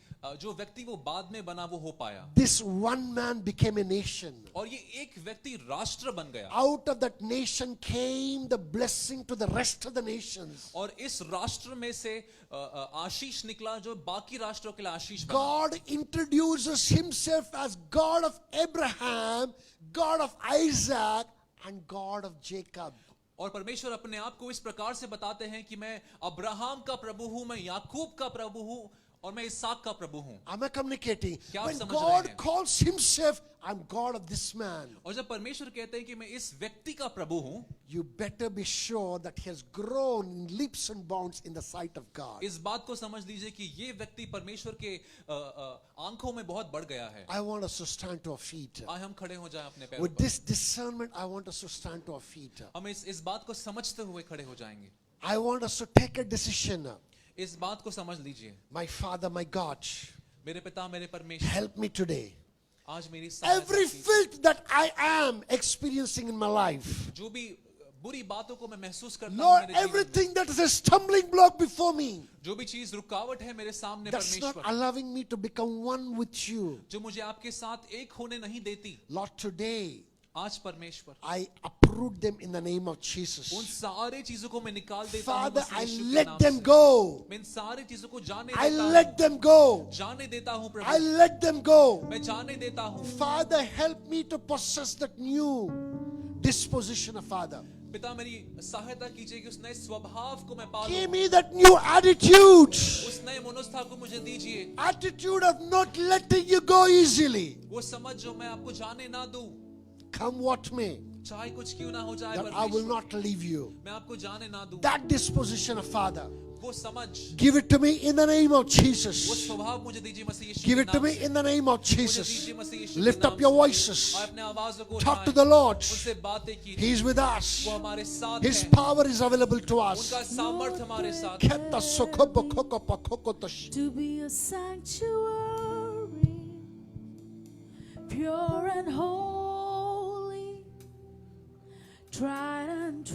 Speaker 2: जो व्यक्ति वो बाद में बना वो हो पाया।
Speaker 1: This one man became a nation.
Speaker 2: और ये एक व्यक्ति राष्ट्र बन गया।
Speaker 1: Out of that nation came the blessing to the rest of the nations.
Speaker 2: और इस राष्ट्र में से आशीष निकला जो बाकी राष्ट्रों के लिए आशीष बना।
Speaker 1: God introduces himself as God of Abraham, God of Isaac, and God of Jacob.
Speaker 2: और परमेश्वर अपने आप को इस प्रकार से बताते हैं कि मैं अब्राहम का प्रभु हूं, मैं याकूब का प्रभु हूं और मैं इसहाक का प्रभु हूं।
Speaker 1: Am I communicating?
Speaker 2: क्या आप
Speaker 1: When
Speaker 2: समझ
Speaker 1: God
Speaker 2: रहे हैं?
Speaker 1: calls himself, I'm God of this man,
Speaker 2: और जब परमेश्वर कहते हैं कि मैं इस व्यक्ति का प्रभु हूं,
Speaker 1: you better be sure that he has grown in leaps and bounds in the sight of God.
Speaker 2: इस बात को समझ लीजिए कि ये व्यक्ति परमेश्वर के आंखों में बहुत बढ़ गया है।
Speaker 1: I want us to stand to our feet.
Speaker 2: आए हम खड़े हो जाएं अपने पैरों
Speaker 1: With
Speaker 2: पर।
Speaker 1: this discernment, I want us to stand to our feet.
Speaker 2: हम इस बात को समझते हुए खड़े हो जाएंगे।
Speaker 1: I want us to take a decision.
Speaker 2: इस बात को समझ लीजिए,
Speaker 1: My Father, my God,
Speaker 2: मेरे पिता मेरे परमेश्वर,
Speaker 1: help me today.
Speaker 2: आज मेरी सहायता
Speaker 1: Every
Speaker 2: कीजिए।
Speaker 1: filth that I am experiencing in my life,
Speaker 2: जो भी बुरी बातों को मैं महसूस करता हूं
Speaker 1: Lord,
Speaker 2: मेरे जीवन में,
Speaker 1: everything that is a stumbling block before me,
Speaker 2: जो भी चीज रुकावट है मेरे सामने
Speaker 1: that's not
Speaker 2: परमेश्वर,
Speaker 1: allowing me to become one with you.
Speaker 2: जो मुझे आपके साथ एक होने नहीं देती,
Speaker 1: Lord, today
Speaker 2: आज परमेश्वर
Speaker 1: I uproot them in the name of
Speaker 2: उन
Speaker 1: Jesus.
Speaker 2: सारे चीजों को मैं निकाल देता हूं
Speaker 1: Father,
Speaker 2: मसीह
Speaker 1: I
Speaker 2: यीशु के
Speaker 1: let
Speaker 2: नाम
Speaker 1: them
Speaker 2: से।
Speaker 1: go.
Speaker 2: मैं इन सारी चीजों को जाने
Speaker 1: I
Speaker 2: देता
Speaker 1: let
Speaker 2: हूं,
Speaker 1: them go.
Speaker 2: जाने देता हूं
Speaker 1: I
Speaker 2: Prabhu,
Speaker 1: let them go.
Speaker 2: मैं जाने देता हूं।
Speaker 1: Father, help me to possess that new disposition of Father.
Speaker 2: पिता मेरी सहायता कीजिए कि उस नए स्वभाव को मैं पा
Speaker 1: Give
Speaker 2: लूं,
Speaker 1: me that new attitude.
Speaker 2: उस नए मनोस्था को मुझे दीजिए,
Speaker 1: Attitude of not letting you go easily.
Speaker 2: वो समझ जो मैं आपको जाने ना दूं,
Speaker 1: Come what may,
Speaker 2: चाहे कुछ क्यों ना हो जाए
Speaker 1: that I will
Speaker 2: परमेश्वर,
Speaker 1: not leave you.
Speaker 2: मैं आपको जाने ना दूं।
Speaker 1: That disposition of Father,
Speaker 2: वो समझ,
Speaker 1: give it to me in the name of
Speaker 2: वो
Speaker 1: Jesus.
Speaker 2: स्वभाव मुझे दीजिए मसीह यीशु
Speaker 1: Give
Speaker 2: के
Speaker 1: it to
Speaker 2: नाम
Speaker 1: me
Speaker 2: से।
Speaker 1: in the name of
Speaker 2: मुझे
Speaker 1: Jesus.
Speaker 2: दीजिए मसीह यीशु के
Speaker 1: Lift
Speaker 2: नाम
Speaker 1: up your
Speaker 2: से।
Speaker 1: voices.
Speaker 2: और अपने आवाज़ों को
Speaker 1: Talk to
Speaker 2: उठाएं,
Speaker 1: the Lord.
Speaker 2: उनसे बातें कीजिए,
Speaker 1: He is with us.
Speaker 2: वो हमारे साथ
Speaker 1: His
Speaker 2: है,
Speaker 1: power is available to us.
Speaker 2: उनका सामर्थ हमारे साथ है।
Speaker 1: Keta sokobo kokopa kokotosh.
Speaker 3: to be a sanctuary, pure and holy, tried and